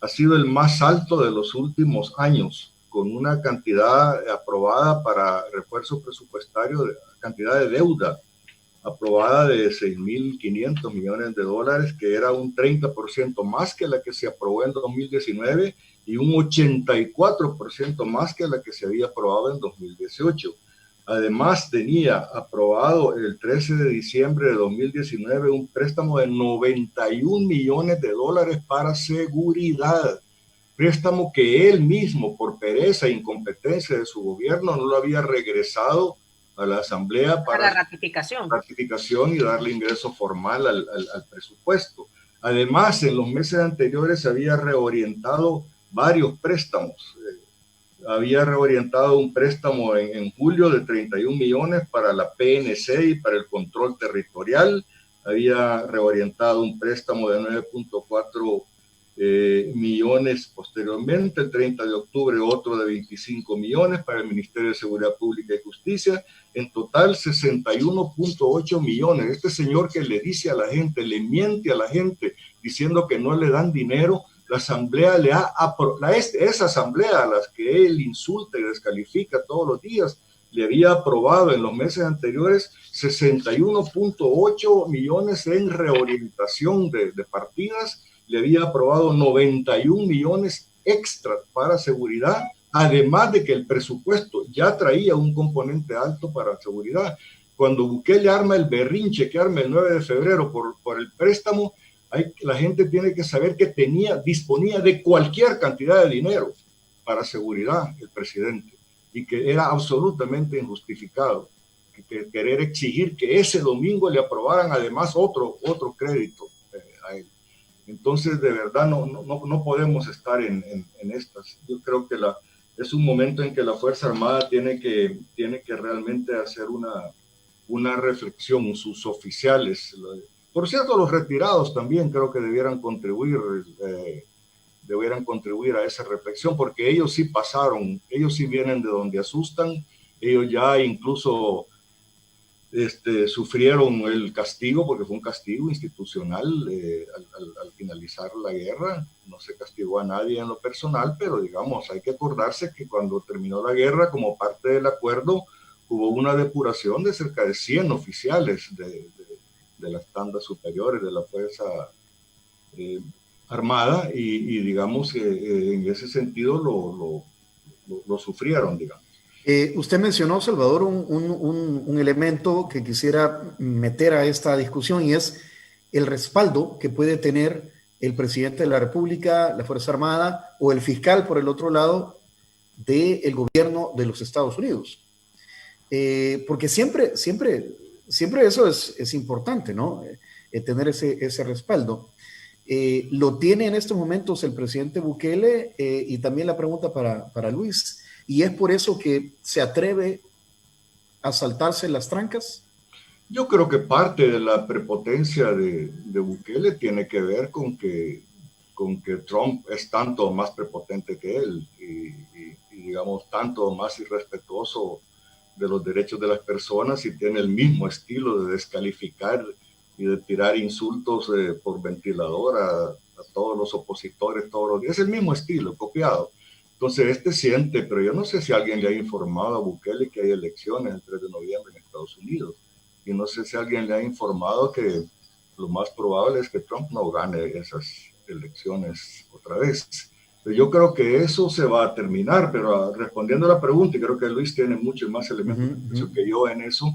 ha sido el más alto de los últimos años, con una cantidad aprobada para refuerzo presupuestario, cantidad de deuda aprobada de 6.500 millones de dólares, que era un 30% más que la que se aprobó en 2019 y un 84% más que la que se había aprobado en 2018. Además, tenía aprobado el 13 de diciembre de 2019 un préstamo de 91 millones de dólares para seguridad. Préstamo que él mismo, por pereza e incompetencia de su gobierno, no lo había regresado a la Asamblea para la ratificación y darle ingreso formal al presupuesto. Además, en los meses anteriores se había reorientado varios préstamos. Había reorientado un préstamo en julio de 31 millones para la PNC y para el control territorial. Había reorientado un préstamo de 9.4 millones posteriormente, el 30 de octubre otro de 25 millones para el Ministerio de Seguridad Pública y Justicia, en total 61.8 millones. Este señor que le dice a la gente, le miente a la gente diciendo que no le dan dinero, la asamblea esa asamblea a las que él insulta y descalifica todos los días, le había aprobado en los meses anteriores 61.8 millones en reorientación de partidas, le había aprobado 91 millones extra para seguridad, además de que el presupuesto ya traía un componente alto para seguridad. Cuando Bukele arma el berrinche que arma el 9 de febrero por el préstamo, la gente tiene que saber que disponía de cualquier cantidad de dinero para seguridad el presidente y que era absolutamente injustificado querer exigir que ese domingo le aprobaran además otro crédito a él. Entonces, de verdad, no podemos estar en estas. Yo creo que es un momento en que la Fuerza Armada tiene que realmente hacer una reflexión, sus oficiales. Por cierto, los retirados también creo que debieran contribuir a esa reflexión, porque ellos sí pasaron, ellos sí vienen de donde asustan, ellos ya incluso sufrieron el castigo, porque fue un castigo institucional al finalizar la guerra. No se castigó a nadie en lo personal, pero digamos, hay que acordarse que cuando terminó la guerra, como parte del acuerdo, hubo una depuración de cerca de 100 oficiales de las tandas superiores de la Fuerza Armada y digamos que en ese sentido lo sufrieron, digamos. Usted mencionó, Salvador, un elemento que quisiera meter a esta discusión y es el respaldo que puede tener el presidente de la República, la Fuerza Armada o el fiscal por el otro lado del gobierno de los Estados Unidos. Porque siempre eso es importante, ¿no? Tener ese respaldo. Lo tiene en estos momentos el presidente Bukele, y también la pregunta para Luis, y es por eso que se atreve a saltarse las trancas. Yo creo que parte de la prepotencia de Bukele tiene que ver con que Trump es tanto más prepotente que él y digamos, tanto más irrespetuoso de los derechos de las personas y tiene el mismo estilo de descalificar y de tirar insultos por ventilador a todos los opositores todos los días. Es el mismo estilo, copiado. Entonces, siente, pero yo no sé si alguien le ha informado a Bukele que hay elecciones el 3 de noviembre en Estados Unidos. Y no sé si alguien le ha informado que lo más probable es que Trump no gane esas elecciones otra vez. Pero yo creo que eso se va a terminar, pero respondiendo a la pregunta, y creo que Luis tiene muchos más elementos que yo en eso,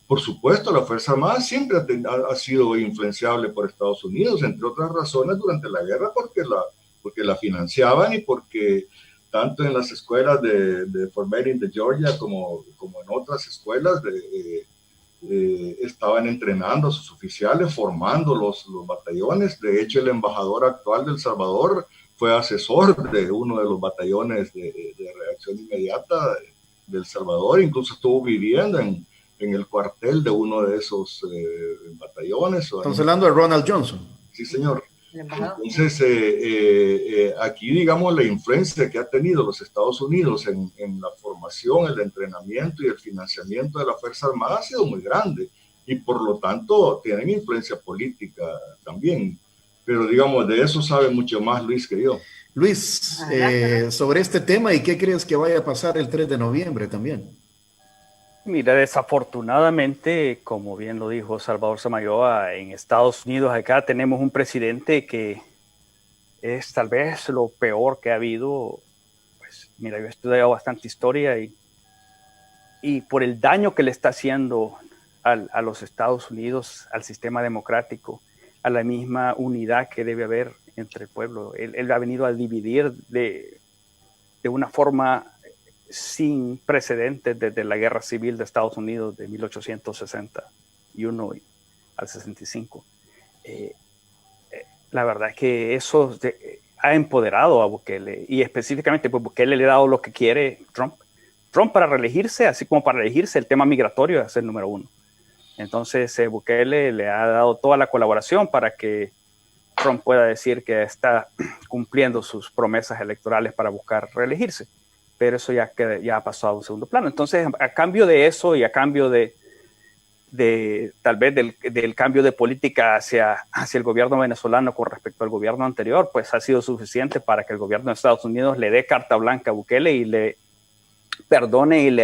por supuesto, la Fuerza Armada siempre ha sido influenciable por Estados Unidos, entre otras razones durante la guerra, porque la financiaban y porque tanto en las escuelas de Fort Benning de Georgia como en otras escuelas estaban entrenando a sus oficiales, formando los batallones. De hecho, el embajador actual de El Salvador fue asesor de uno de los batallones de reacción inmediata de El Salvador, incluso estuvo viviendo en el cuartel de uno de esos batallones. Estamos hablando de Ronald Johnson. Sí, señor. Entonces, aquí, digamos, la influencia que ha tenido los Estados Unidos en la formación, el entrenamiento y el financiamiento de la Fuerza Armada ha sido muy grande y por lo tanto tienen influencia política también. Pero, digamos, de eso sabe mucho más Luis que yo. Luis, sobre este tema, ¿y qué crees que vaya a pasar el 3 de noviembre también? Mira, desafortunadamente, como bien lo dijo Salvador Samayoa, en Estados Unidos acá tenemos un presidente que es tal vez lo peor que ha habido. Pues mira, yo he estudiado bastante historia y por el daño que le está haciendo a los Estados Unidos, al sistema democrático, a la misma unidad que debe haber entre el pueblo. Él ha venido a dividir de una forma sin precedentes desde la Guerra Civil de Estados Unidos de 1861 al 65. La verdad es que eso ha empoderado a Bukele y específicamente pues Bukele le ha dado lo que quiere Trump. Trump para reelegirse, así como para reelegirse, el tema migratorio es el número uno. Entonces Bukele le ha dado toda la colaboración para que Trump pueda decir que está cumpliendo sus promesas electorales para buscar reelegirse. Pero eso ya ha pasado a un segundo plano. Entonces, a cambio de eso y a cambio de tal vez del cambio de política hacia el gobierno venezolano con respecto al gobierno anterior, pues ha sido suficiente para que el gobierno de Estados Unidos le dé carta blanca a Bukele y le perdone y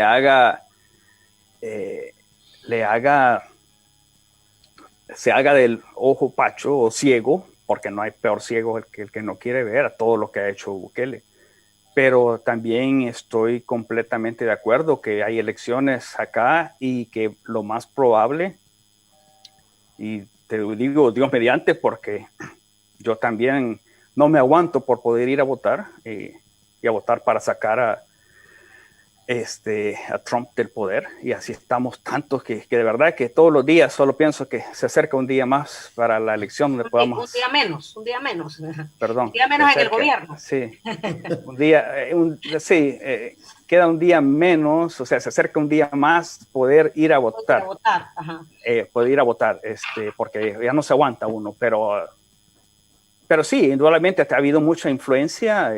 se haga del ojo pacho o ciego, porque no hay peor ciego que el que no quiere ver a todo lo que ha hecho Bukele. Pero también estoy completamente de acuerdo que hay elecciones acá y que lo más probable, y te digo Dios mediante, porque yo también no me aguanto por poder ir a votar y a votar para sacar a Trump del poder, y así estamos tantos que de verdad que todos los días solo pienso que se acerca un día más para la elección donde podamos... Un día menos. Perdón. Un día menos en el gobierno. Sí, queda un día menos, o sea, se acerca un día más poder ir a votar. Poder ir a votar, porque ya no se aguanta uno, pero sí, indudablemente ha habido mucha influencia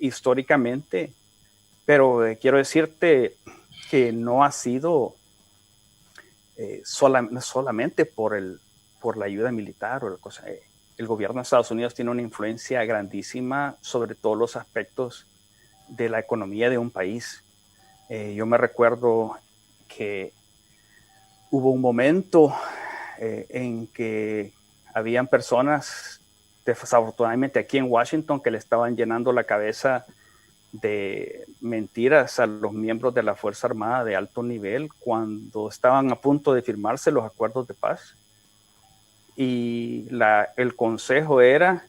históricamente. Pero quiero decirte que no ha sido solamente por la ayuda militar o la cosa. El gobierno de Estados Unidos tiene una influencia grandísima sobre todos los aspectos de la economía de un país. Yo me recuerdo que hubo un momento en que habían personas, desafortunadamente aquí en Washington, que le estaban llenando la cabeza de mentiras a los miembros de la Fuerza Armada de alto nivel cuando estaban a punto de firmarse los acuerdos de paz. y el consejo era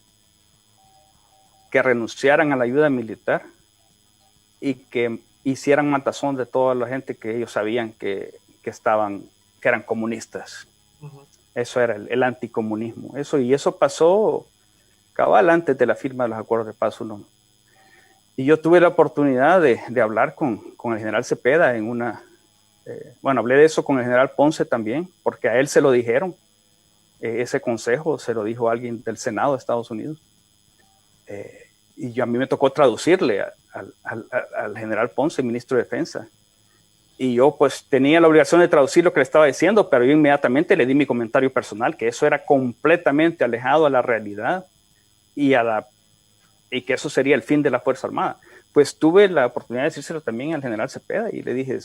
que renunciaran a la ayuda militar y que hicieran matazón de toda la gente que ellos sabían que eran comunistas. Eso era el anticomunismo. Eso pasó cabal antes de la firma de los acuerdos de paz 1. Y yo tuve la oportunidad de hablar con el general Cepeda en hablé de eso con el general Ponce también, porque a él se lo dijeron. Ese consejo se lo dijo alguien del Senado de Estados Unidos. Y a mí me tocó traducirle al general Ponce, ministro de Defensa. Y yo pues tenía la obligación de traducir lo que le estaba diciendo, pero yo inmediatamente le di mi comentario personal, que eso era completamente alejado a la realidad y que eso sería el fin de la Fuerza Armada. Pues tuve la oportunidad de decírselo también al general Cepeda y le dije,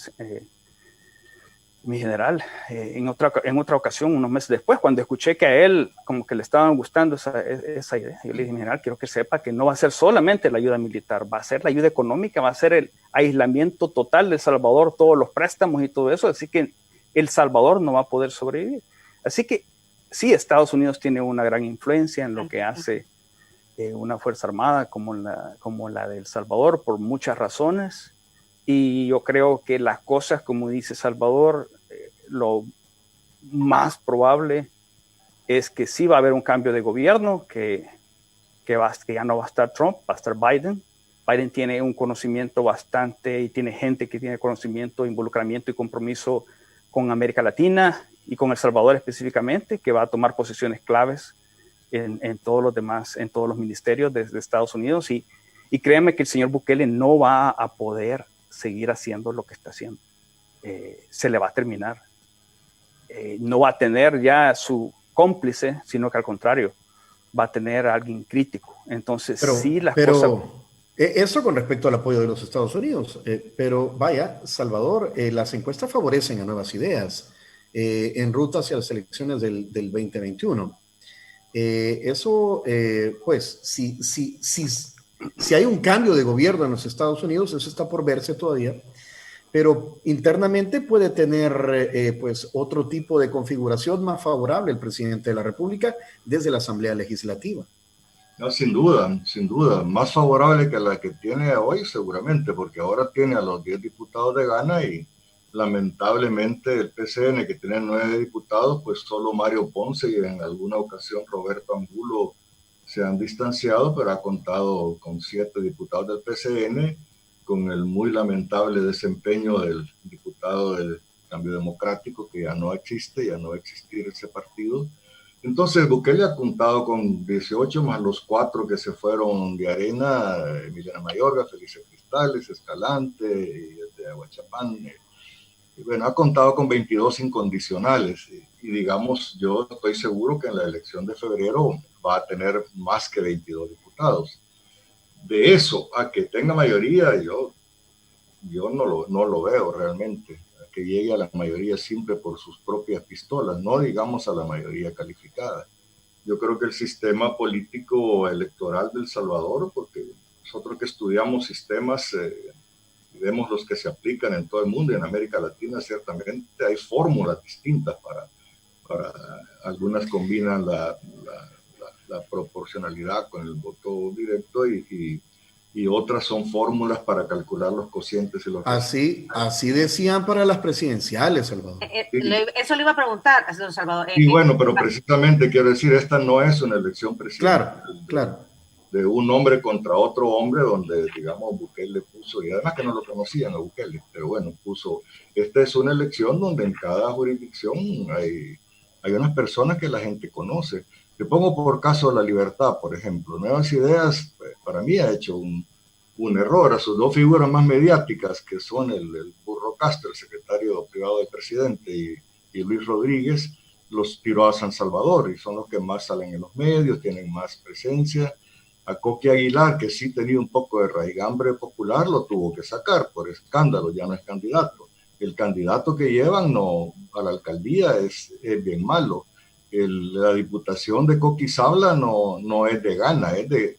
mi general, en otra ocasión, unos meses después, cuando escuché que a él como que le estaban gustando esa idea, yo le dije, mi general, quiero que sepa que no va a ser solamente la ayuda militar, va a ser la ayuda económica, va a ser el aislamiento total de El Salvador, todos los préstamos y todo eso, así que El Salvador no va a poder sobrevivir. Así que sí, Estados Unidos tiene una gran influencia en lo que hace una Fuerza Armada como la de El Salvador por muchas razones. Y yo creo que las cosas, como dice Salvador, lo más probable es que sí va a haber un cambio de gobierno, que ya no va a estar Trump, va a estar Biden. Biden tiene un conocimiento bastante y tiene gente que tiene conocimiento, involucramiento y compromiso con América Latina y con El Salvador específicamente, que va a tomar posiciones claves en todos los demás, en todos los ministerios de Estados Unidos. Y créanme que el señor Bukele no va a poder seguir haciendo lo que está haciendo. Se le va a terminar. No va a tener ya su cómplice, sino que al contrario, va a tener a alguien crítico. Entonces, eso con respecto al apoyo de los Estados Unidos. Pero vaya, Salvador, las encuestas favorecen a Nuevas Ideas en ruta hacia las elecciones del 2021. Pues, si hay un cambio de gobierno en los Estados Unidos, eso está por verse todavía, pero internamente puede tener pues otro tipo de configuración más favorable el presidente de la República desde la Asamblea Legislativa. No, sin duda, más favorable que la que tiene hoy seguramente, porque ahora tiene a los 10 diputados de Gana y lamentablemente el PCN, que tiene 9 diputados, pues solo Mario Ponce y en alguna ocasión Roberto Angulo se han distanciado, pero ha contado con 7 diputados del PCN, con el muy lamentable desempeño del diputado del Cambio Democrático, que ya no existe, ya no va a existir ese partido. Entonces Bukele ha contado con 18 más los 4 que se fueron de Arena, Emiliana Mayorga, Felicia Cristales, Escalante, y de Aguachapán. Y bueno, ha contado con 22 incondicionales. Y digamos, yo estoy seguro que en la elección de febrero va a tener más que 22 diputados. De eso a que tenga mayoría, yo no lo veo realmente, que llegue a la mayoría simple por sus propias pistolas, no digamos a la mayoría calificada. Yo creo que el sistema político electoral de El Salvador, porque nosotros que estudiamos sistemas, vemos los que se aplican en todo el mundo y en América Latina, ciertamente hay fórmulas distintas para algunas combinan la proporcionalidad con el voto directo y otras son fórmulas para calcular los cocientes y los... Así decían para las presidenciales, Salvador. Eso le iba a preguntar, Salvador. Y bueno, pero precisamente quiero decir, esta no es una elección presidencial. Claro. De un hombre contra otro hombre, donde, digamos, Bukele puso, y además que no lo conocían a Bukele, pero bueno, puso, esta es una elección donde en cada jurisdicción hay unas personas que la gente conoce. Te pongo por caso La Libertad, por ejemplo. Nuevas Ideas, para mí ha hecho un error a sus 2 figuras más mediáticas, que son el Burro Castro, el secretario privado del presidente, y Luis Rodríguez, los tiró a San Salvador, y son los que más salen en los medios, tienen más presencia. A Coqui Aguilar, que sí tenía un poco de raigambre popular, lo tuvo que sacar por escándalo, ya no es candidato. El candidato que llevan a la alcaldía es bien malo. La diputación de Coquizabla no es de Gana, es de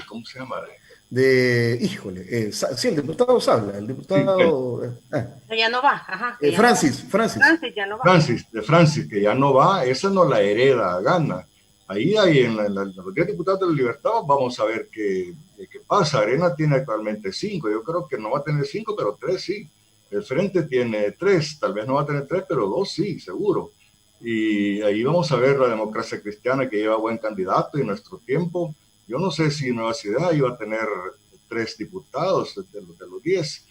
¿cómo se llama? híjole, sí, el diputado Sabla, el diputado... Ya no va, ajá. Francis. Francis ya no va. Francis, que ya no va, esa no la hereda Gana. Ahí hay en los 10 diputados de la Libertad, vamos a ver qué pasa. Arena tiene actualmente 5, yo creo que no va a tener 5, pero 3 sí. El Frente tiene 3, tal vez no va a tener 3, pero 2 sí, seguro. Y ahí vamos a ver la Democracia Cristiana, que lleva buen candidato en nuestro tiempo. Yo no sé si Nueva Ciudad iba a tener 3 diputados de los 10.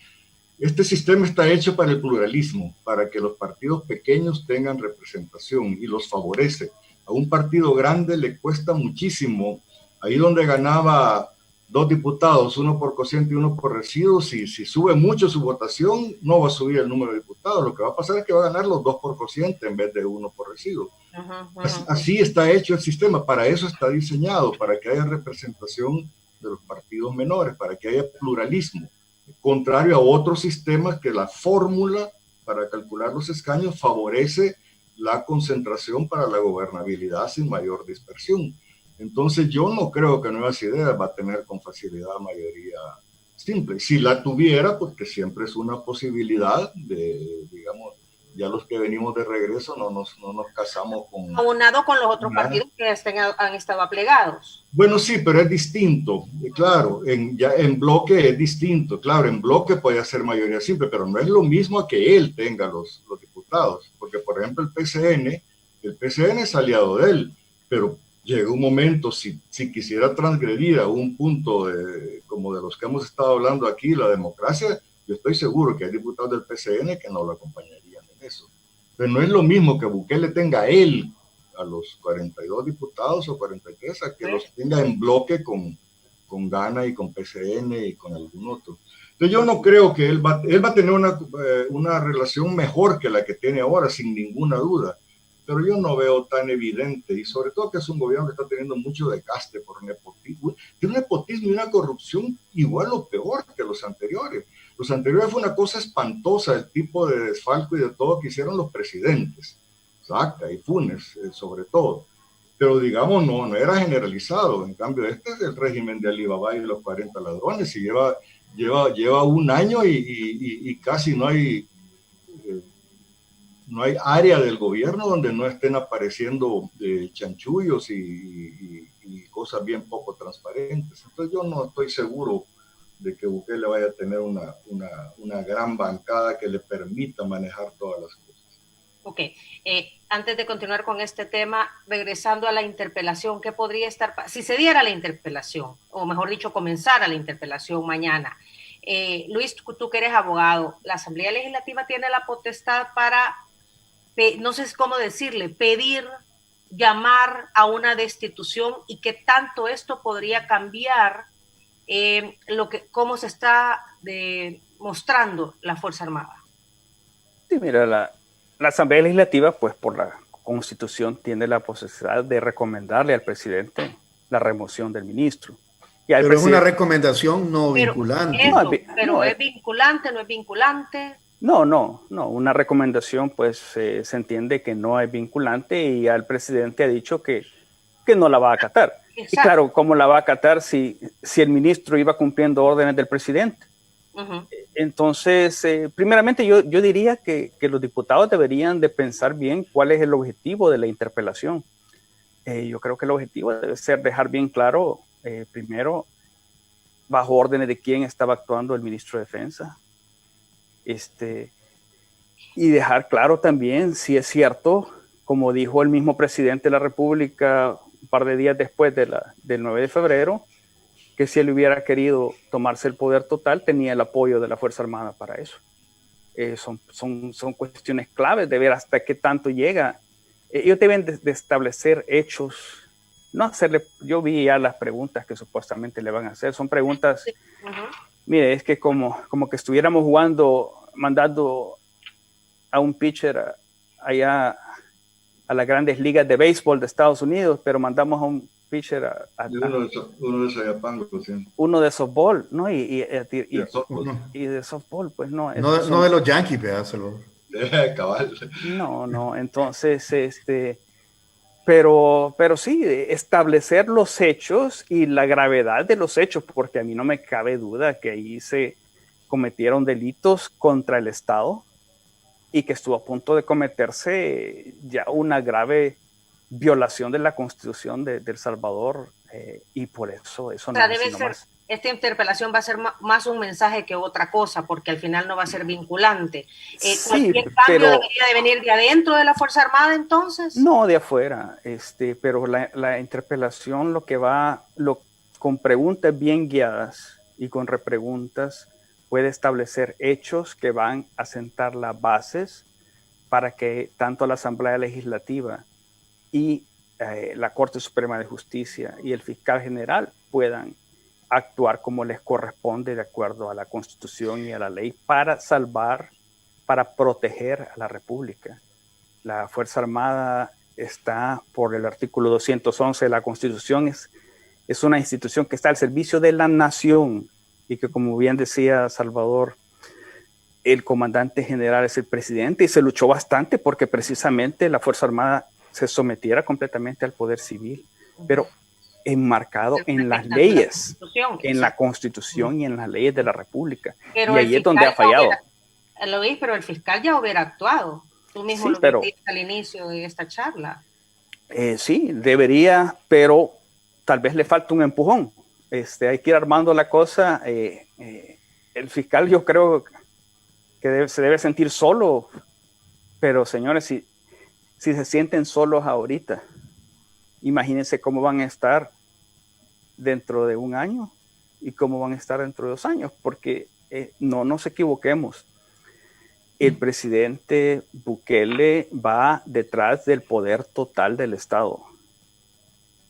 Este sistema está hecho para el pluralismo, para que los partidos pequeños tengan representación y los favorece. A un partido grande le cuesta muchísimo. Ahí donde ganaba 2 diputados, uno por cociente y uno por residuos, si sube mucho su votación, no va a subir el número de diputados. Lo que va a pasar es que va a ganar los 2 por cociente en vez de 1 por residuo. Así está hecho el sistema, para eso está diseñado, para que haya representación de los partidos menores, para que haya pluralismo. Contrario a otros sistemas que la fórmula para calcular los escaños favorece la concentración para la gobernabilidad sin mayor dispersión. Entonces yo no creo que Nuevas Ideas va a tener con facilidad mayoría simple. Si la tuviera, porque siempre es una posibilidad de, digamos, ya los que venimos de regreso no nos casamos con... Aunado con los otros partidos que han estado aplegados. Bueno, sí, pero es distinto. Claro, ya en bloque es distinto. Claro, en bloque puede ser mayoría simple, pero no es lo mismo que él tenga los diputados. Porque, por ejemplo, el PCN es aliado de él, pero llega un momento, si quisiera transgredir a un punto como de los que hemos estado hablando aquí, la democracia, yo estoy seguro que hay diputados del PCN que no lo acompañarían en eso. Pero no es lo mismo que Bukele tenga él a los 42 diputados o 43, a que los tenga en bloque con Gana y con PCN y con algún otro. Entonces yo no creo que él va a tener una relación mejor que la que tiene ahora, sin ninguna duda. Pero yo no veo tan evidente, y sobre todo que es un gobierno que está teniendo mucho desgaste por nepotismo. Tiene un nepotismo y una corrupción igual o peor que los anteriores. Los anteriores fue una cosa espantosa, el tipo de desfalco y de todo que hicieron los presidentes, Saca y Funes, sobre todo. Pero digamos, no era generalizado. En cambio, este es el régimen de Alibaba y los 40 ladrones, y lleva un año y casi no hay área del gobierno donde no estén apareciendo chanchullos y cosas bien poco transparentes. Entonces yo no estoy seguro de que Bukele vaya a tener una gran bancada que le permita manejar todas las cosas. Ok, antes de continuar con este tema, regresando a la interpelación, ¿qué podría estar, si se diera la interpelación, o mejor dicho, comenzara la interpelación mañana? Luis, tú que eres abogado, la Asamblea Legislativa tiene la potestad para, no sé cómo decirle, pedir, llamar a una destitución, y qué tanto esto podría cambiar cómo se está mostrando la Fuerza Armada. Sí, mira, la Asamblea Legislativa, pues por la Constitución, tiene la posibilidad de recomendarle al presidente la remoción del ministro. Pero es una recomendación no vinculante. Pero ¿es vinculante, no es vinculante? No, una recomendación pues se entiende que no es vinculante, y ya el presidente ha dicho que no la va a acatar. Exacto. Y claro, ¿cómo la va a acatar si el ministro iba cumpliendo órdenes del presidente? Uh-huh. Entonces, primeramente yo diría que los diputados deberían de pensar bien cuál es el objetivo de la interpelación. Yo creo que el objetivo debe ser dejar bien claro, primero, bajo órdenes de quién estaba actuando el ministro de Defensa, y dejar claro también si es cierto, como dijo el mismo presidente de la República un par de días después del 9 de febrero, que si él hubiera querido tomarse el poder total, tenía el apoyo de la Fuerza Armada para eso. Son cuestiones claves de ver hasta qué tanto llega. Ellos deben de establecer hechos, no hacerle, yo vi ya las preguntas que supuestamente le van a hacer, son preguntas, mire, es que como que estuviéramos mandando a un pitcher allá a las grandes ligas de béisbol de Estados Unidos, pero mandamos a un pitcher uno de softball, ¿no? Y de softball, pues no. No de los Yankees, Salvador. Cabal. No, entonces, pero sí, establecer los hechos y la gravedad de los hechos, porque a mí no me cabe duda que ahí se cometieron delitos contra el Estado y que estuvo a punto de cometerse ya una grave violación de la Constitución de El Salvador, y por eso no debe es ser, más. esta interpelación va a ser más un mensaje que otra cosa, porque al final no va a ser vinculante. Sí, ¿Cualquier cambio debería de venir de adentro de la Fuerza Armada entonces? No, de afuera, pero la interpelación con preguntas bien guiadas y con repreguntas puede establecer hechos que van a sentar las bases para que tanto la Asamblea Legislativa y la Corte Suprema de Justicia y el fiscal general puedan actuar como les corresponde de acuerdo a la Constitución y a la ley para salvar, para proteger a la República. La Fuerza Armada está por el artículo 211 de la Constitución, es una institución que está al servicio de la nación y que, como bien decía Salvador, el comandante general es el presidente, y se luchó bastante porque precisamente la Fuerza Armada se sometiera completamente al poder civil, pero enmarcado en las leyes, en la Constitución y en las leyes de la República. Pero y ahí es donde ha fallado. Pero el fiscal ya hubiera actuado. Tú mismo sí, lo dijiste al inicio de esta charla. Sí, debería, pero tal vez le falta un empujón. Hay que ir armando la cosa. El fiscal, yo creo que se debe sentir solo, pero señores, si se sienten solos ahorita, imagínense cómo van a estar dentro de un año y cómo van a estar dentro de 2 años, porque no nos equivoquemos. El presidente Bukele va detrás del poder total del Estado.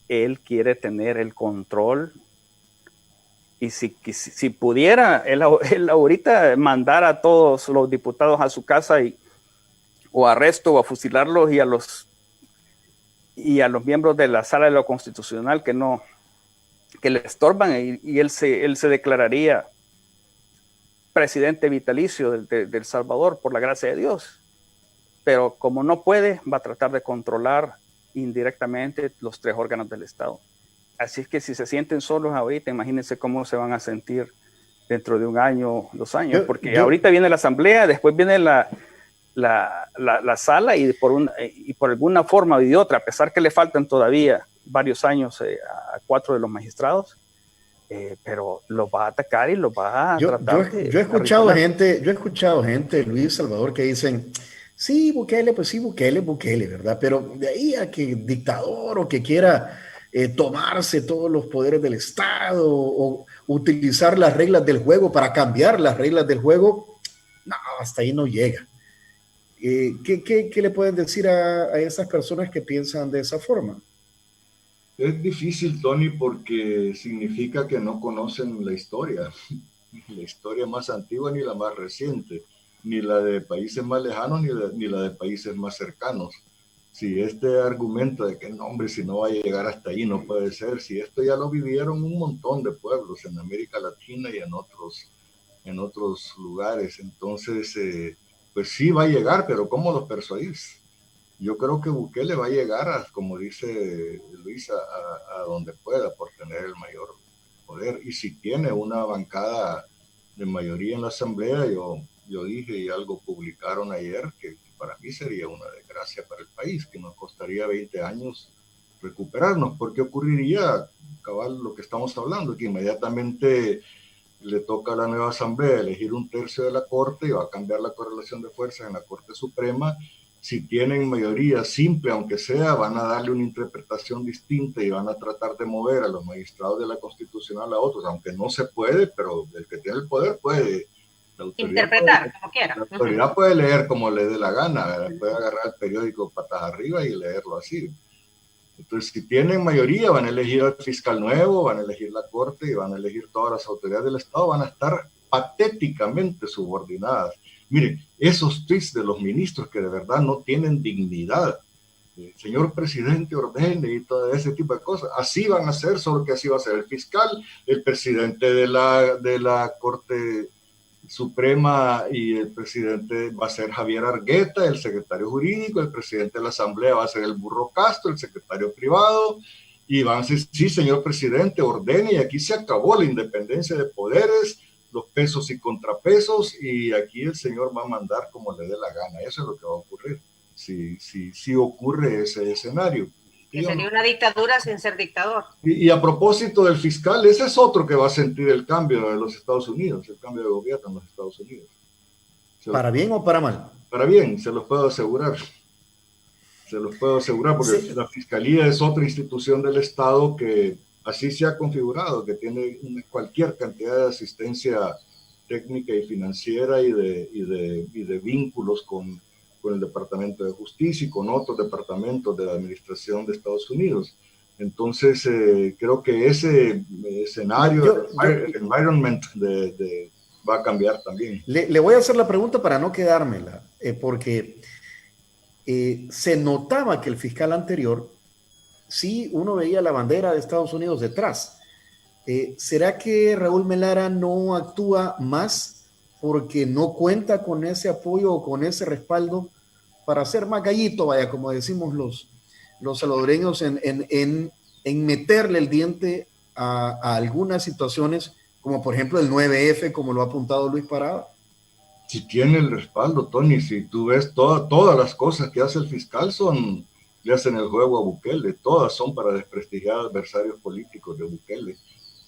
Él quiere tener el control, y si pudiera, él ahorita mandar a todos los diputados a su casa o arresto o a fusilarlos, y a los miembros de la Sala de lo Constitucional que le estorban, y él se declararía presidente vitalicio de El Salvador por la gracia de Dios. Pero como no puede, va a tratar de controlar indirectamente los 3 órganos del Estado. Así es que si se sienten solos ahorita, imagínense cómo se van a sentir dentro de 1 año, 2 años, porque ahorita viene la Asamblea, después viene la sala, y por alguna forma o de otra, a pesar que le faltan todavía varios años a 4 de los magistrados, pero los va a atacar y los va a tratar de... Yo he escuchado gente, Luis Salvador, que dicen, sí, Bukele, pues sí, Bukele, ¿verdad? Pero de ahí a que dictador o que quiera tomarse todos los poderes del Estado o utilizar las reglas del juego para cambiar las reglas del juego, no, hasta ahí no llega. ¿Qué le pueden decir a esas personas que piensan de esa forma? Es difícil, Tony, porque significa que no conocen la historia más antigua ni la más reciente, ni la de países más lejanos ni la de países más cercanos. Si este argumento de que no, hombre, si no va a llegar hasta ahí, no puede ser, si esto ya lo vivieron un montón de pueblos en América Latina y en otros lugares, entonces, pues sí va a llegar, pero ¿cómo los persuadís? Yo creo que Bukele va a llegar, como dice Luis, a donde pueda por tener el mayor poder. Y si tiene una bancada de mayoría en la Asamblea, yo dije, y algo publicaron ayer, que para mí sería una desgracia para el país, que nos costaría 20 años recuperarnos, porque ocurriría, cabal, lo que estamos hablando, que inmediatamente le toca a la nueva Asamblea elegir 1/3 de la Corte y va a cambiar la correlación de fuerzas en la Corte Suprema. Si tienen mayoría simple, aunque sea, van a darle una interpretación distinta y van a tratar de mover a los magistrados de la Constitucional a otros, aunque no se puede, pero el que tiene el poder puede interpretar como quiera. La autoridad puede leer como le dé la gana, puede agarrar el periódico patas arriba y leerlo así. Entonces, si tienen mayoría, van a elegir al fiscal nuevo, van a elegir la Corte y van a elegir todas las autoridades del Estado, van a estar patéticamente subordinadas. Miren, esos tweets de los ministros que de verdad no tienen dignidad, señor presidente ordene y todo ese tipo de cosas, así van a ser, solo que así va a ser el fiscal, el presidente de la Corte Suprema y el presidente va a ser Javier Argueta, el secretario jurídico, el presidente de la Asamblea va a ser el Burro Castro, el secretario privado, y van a decir, sí, señor presidente, ordene, y aquí se acabó la independencia de poderes, los pesos y contrapesos, y aquí el señor va a mandar como le dé la gana. Eso es lo que va a ocurrir, si ocurre ese escenario. Que sería una dictadura sin ser dictador. Y a propósito del fiscal, ese es otro que va a sentir el cambio de los Estados Unidos, el cambio de gobierno en los Estados Unidos. ¿Para bien o para mal? Para bien, se los puedo asegurar. Se los puedo asegurar porque sí. La Fiscalía es otra institución del Estado que así se ha configurado, que tiene cualquier cantidad de asistencia técnica y financiera y de vínculos con el Departamento de Justicia y con otros departamentos de la Administración de Estados Unidos. Entonces, creo que ese escenario, el environment va a cambiar también. Le voy a hacer la pregunta para no quedármela, porque se notaba que el fiscal anterior, sí, uno veía la bandera de Estados Unidos detrás. ¿Será que Raúl Melara no actúa más porque no cuenta con ese apoyo o con ese respaldo para ser más gallito, vaya, como decimos los salvadoreños, en meterle el diente a algunas situaciones, como por ejemplo el 9F, como lo ha apuntado Luis Parada? Si tiene el respaldo, Tony, si tú ves todas las cosas que hace el fiscal le hacen el juego a Bukele, todas son para desprestigiar adversarios políticos de Bukele.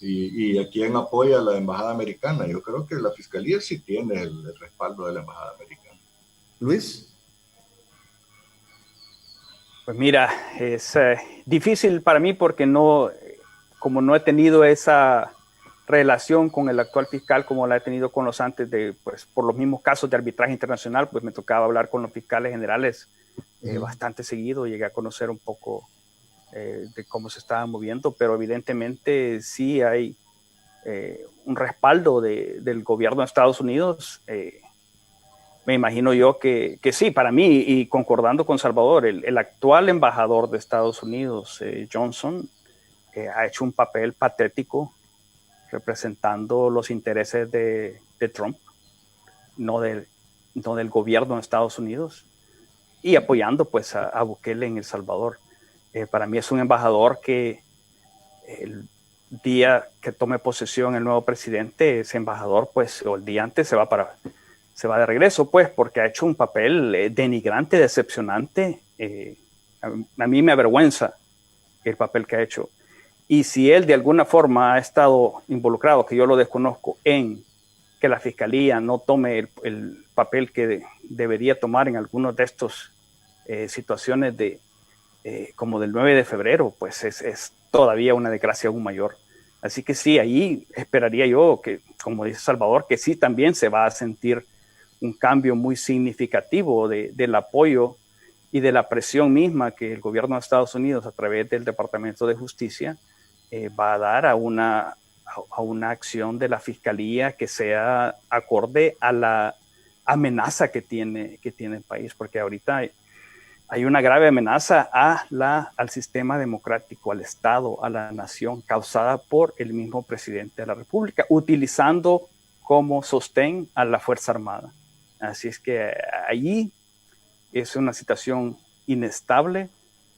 Y a quien apoya a la embajada americana. Yo creo que la fiscalía sí tiene el respaldo de la embajada americana. Luis. Pues mira, es difícil para mí porque como no he tenido esa relación con el actual fiscal como la he tenido con los antes pues por los mismos casos de arbitraje internacional, pues me tocaba hablar con los fiscales generales bastante seguido, llegué a conocer un poco de cómo se estaba moviendo, pero evidentemente sí hay un respaldo del gobierno de Estados Unidos. Me imagino yo que sí, para mí, y concordando con Salvador, el actual embajador de Estados Unidos, Johnson, ha hecho un papel patético representando los intereses de Trump, no del gobierno de Estados Unidos, y apoyando pues a Bukele en El Salvador. Para mí es un embajador que el día que tome posesión el nuevo presidente, ese embajador, pues, o el día antes se va de regreso, pues, porque ha hecho un papel denigrante, decepcionante. A mí me avergüenza el papel que ha hecho. Y si él de alguna forma ha estado involucrado, que yo lo desconozco, en que la fiscalía no tome el papel que debería tomar en algunas de estas situaciones como del 9 de febrero, pues es todavía una desgracia aún mayor. Así que sí, ahí esperaría yo que, como dice Salvador, que sí también se va a sentir un cambio muy significativo del apoyo y de la presión misma que el gobierno de Estados Unidos a través del Departamento de Justicia va a dar a una acción de la Fiscalía que sea acorde a la amenaza que tiene el país, porque ahorita hay una grave amenaza al sistema democrático, al Estado, a la nación, causada por el mismo presidente de la República, utilizando como sostén a la Fuerza Armada. Así es que allí es una situación inestable,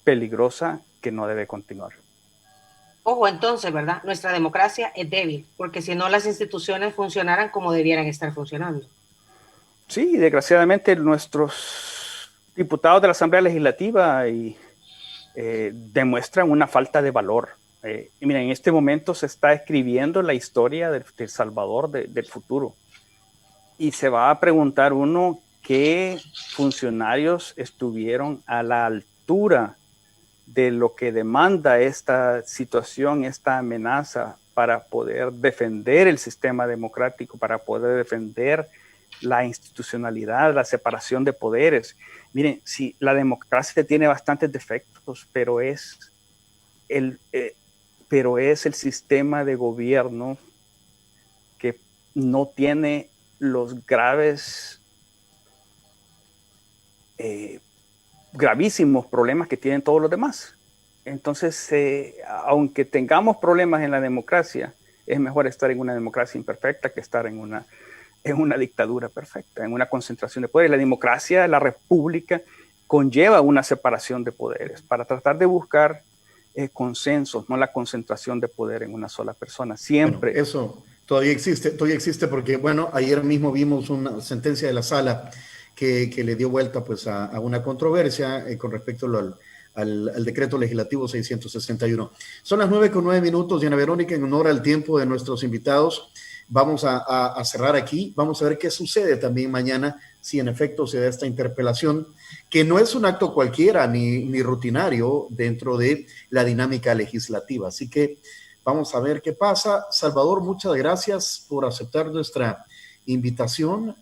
peligrosa, que no debe continuar. Ojo, entonces, ¿verdad? Nuestra democracia es débil, porque si no las instituciones funcionaran como debieran estar funcionando. Sí, desgraciadamente nuestros diputados de la Asamblea Legislativa demuestran una falta de valor. Y miren, en este momento se está escribiendo la historia de El Salvador del futuro. Y se va a preguntar uno qué funcionarios estuvieron a la altura de lo que demanda esta situación, esta amenaza, para poder defender el sistema democrático, para poder defender la institucionalidad, la separación de poderes. Miren, sí, la democracia tiene bastantes defectos, pero es el sistema de gobierno que no tiene los gravísimos problemas que tienen todos los demás. Entonces, aunque tengamos problemas en la democracia, es mejor estar en una democracia imperfecta que estar en una en una dictadura perfecta, en una concentración de poder. La democracia, la república, conlleva una separación de poderes para tratar de buscar consensos, no la concentración de poder en una sola persona. Siempre. Bueno, eso todavía existe porque, bueno, ayer mismo vimos una sentencia de la sala que le dio vuelta pues a una controversia con respecto al decreto legislativo 661. Son las 9:09, Diana Verónica, en honor al tiempo de nuestros invitados. Vamos a cerrar aquí, vamos a ver qué sucede también mañana, si en efecto se da esta interpelación, que no es un acto cualquiera ni rutinario dentro de la dinámica legislativa. Así que vamos a ver qué pasa. Salvador, muchas gracias por aceptar nuestra invitación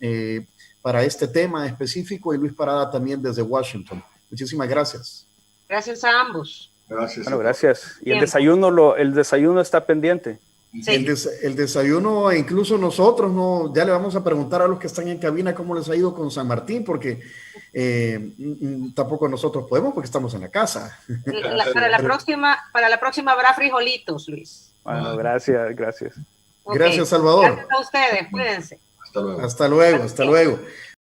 para este tema específico, y Luis Parada también desde Washington. Muchísimas gracias. Gracias a ambos. Gracias. Bueno, gracias. Y el desayuno está pendiente. Sí. El desayuno, incluso nosotros, ya le vamos a preguntar a los que están en cabina cómo les ha ido con San Martín, porque tampoco nosotros podemos porque estamos en la casa. Para la próxima habrá frijolitos, Luis. Bueno, gracias. Okay. Gracias, Salvador. Gracias a ustedes, cuídense. Hasta luego. Hasta luego.